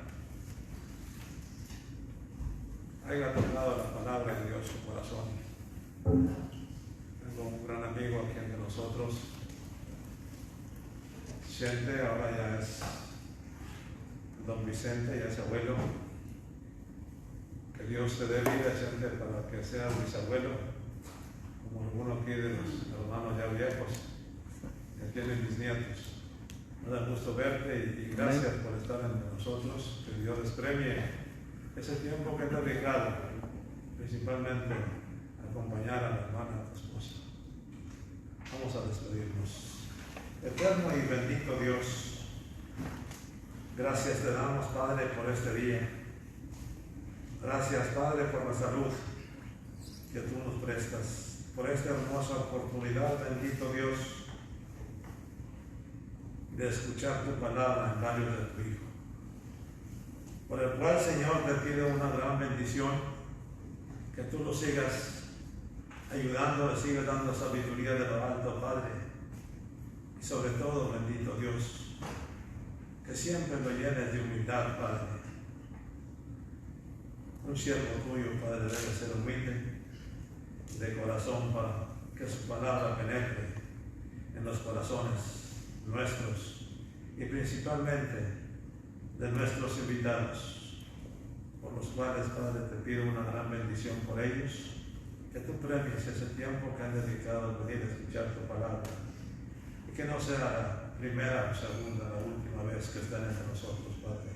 haya tocado la palabra de Dios su corazón. Tengo un gran amigo aquí entre nosotros. Vicente, ahora ya es don Vicente, ya es abuelo. Que Dios te dé vida, Vicente, para que seas bisabuelo, como alguno aquí de los hermanos ya viejos, que tienen mis nietos. Me da gusto verte y gracias por estar entre nosotros. Que Dios les premie ese tiempo que te ha dedicado, principalmente a acompañar a la hermana de tu esposa. Vamos a despedirnos. Eterno y bendito Dios, gracias te damos, Padre, por este día. Gracias, Padre, por la salud que tú nos prestas, por esta hermosa oportunidad, bendito Dios, de escuchar tu palabra en labios de tu Hijo, por el cual, Señor, te pido una gran bendición, que tú lo sigas ayudando, le sigas dando sabiduría de lo alto, Padre. Y sobre todo, bendito Dios, que siempre lo llenes de humildad, Padre. Un siervo tuyo, Padre, debe ser humilde de corazón para que su palabra penetre en los corazones nuestros y principalmente de nuestros invitados, por los cuales, Padre, te pido una gran bendición por ellos, que tú premies ese tiempo que han dedicado a venir a escuchar tu palabra. Que no sea la primera o segunda, la última vez que estén entre nosotros, Padre.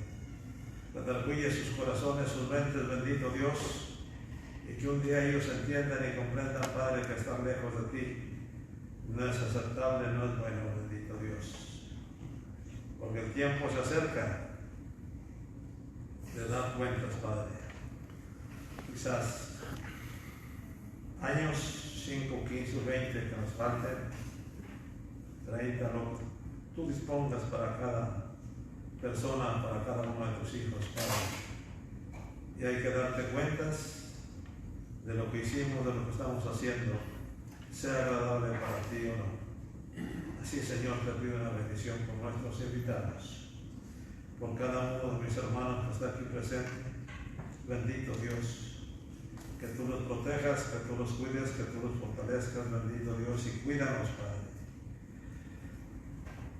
Redarguye sus corazones, sus mentes, bendito Dios, y que un día ellos entiendan y comprendan, Padre, que estar lejos de ti no es aceptable, no es bueno, bendito Dios. Porque el tiempo se acerca de dar cuentas, Padre. Quizás años 5, 15, 20 que nos falten, 30, lo que tú dispongas para cada persona, para cada uno de tus hijos, Padre. Y hay que darte cuentas de lo que hicimos, de lo que estamos haciendo, sea agradable para ti o no. Así, Señor, te pido una bendición por nuestros invitados, por cada uno de mis hermanos que está aquí presente. Bendito Dios, que tú los protejas, que tú los cuides, que tú los fortalezcas, bendito Dios, y cuídanos, Padre.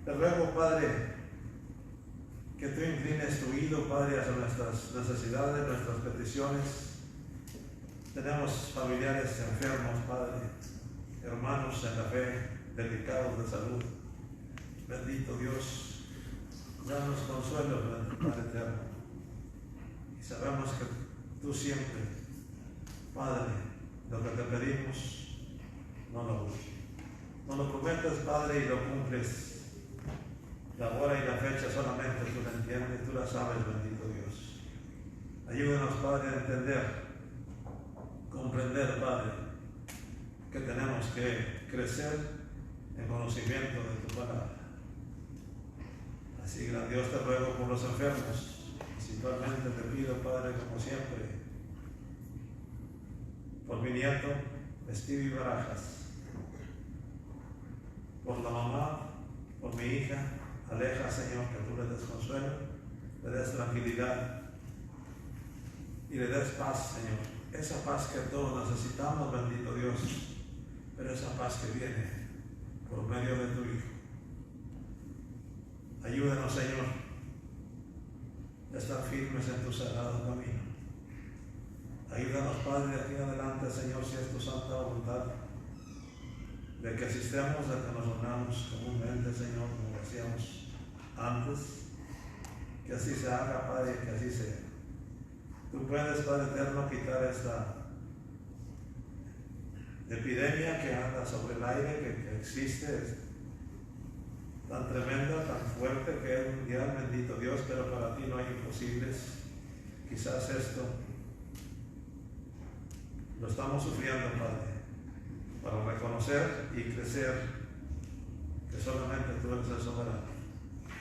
Te ruego, Padre, que tú inclines tu oído, Padre, hacia nuestras necesidades, nuestras peticiones. Tenemos familiares enfermos, Padre, hermanos en la fe, delicados de salud. Bendito Dios, danos consuelo, Padre eterno. Y sabemos que tú siempre, Padre, lo que te pedimos, no lo prometes, Padre, y lo cumples. La hora y la fecha solamente tú la entiendes, tú la sabes, bendito Dios. Ayúdanos, Padre, a entender, comprender, Padre, que tenemos que crecer en conocimiento de tu palabra. Así, gran Dios, te ruego por los enfermos. Principalmente te pido, Padre, como siempre, por mi nieto, Stevie Barajas, por la mamá, por mi hija. Aleja, Señor, que tú le des consuelo, le des tranquilidad y le des paz, Señor. Esa paz que todos necesitamos, bendito Dios, pero esa paz que viene por medio de tu Hijo. Ayúdanos, Señor, a estar firmes en tu sagrado camino. Ayúdanos, Padre, de aquí en adelante, Señor, si es tu santa voluntad, de que asistamos, de que nos unamos comúnmente, Señor, como lo hacíamos antes, que así se haga, Padre, que así sea. Tú puedes, Padre eterno, quitar esta epidemia que anda sobre el aire, que existe, es tan tremenda, tan fuerte, que es mundial, bendito Dios, pero para ti no hay imposibles. Quizás esto lo estamos sufriendo, Padre, para reconocer y crecer que solamente tú eres el soberano,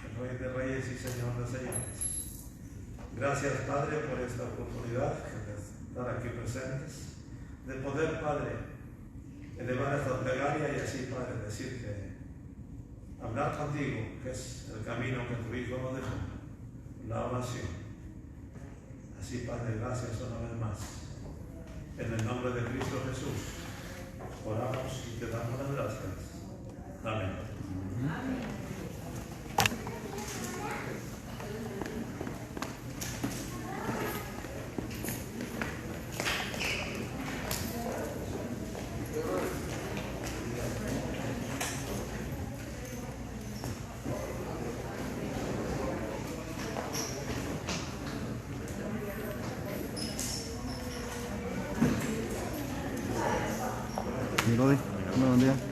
el Rey de Reyes y Señor de Señores. Gracias, Padre, por esta oportunidad de estar aquí presentes, de poder, Padre, elevar esta plegaria y así, Padre, decir que hablar contigo, que es el camino que tu Hijo nos dejó, la oración. Así, Padre, gracias una vez más. En el nombre de Cristo Jesús, oramos y te damos las gracias. Amén. Buen día.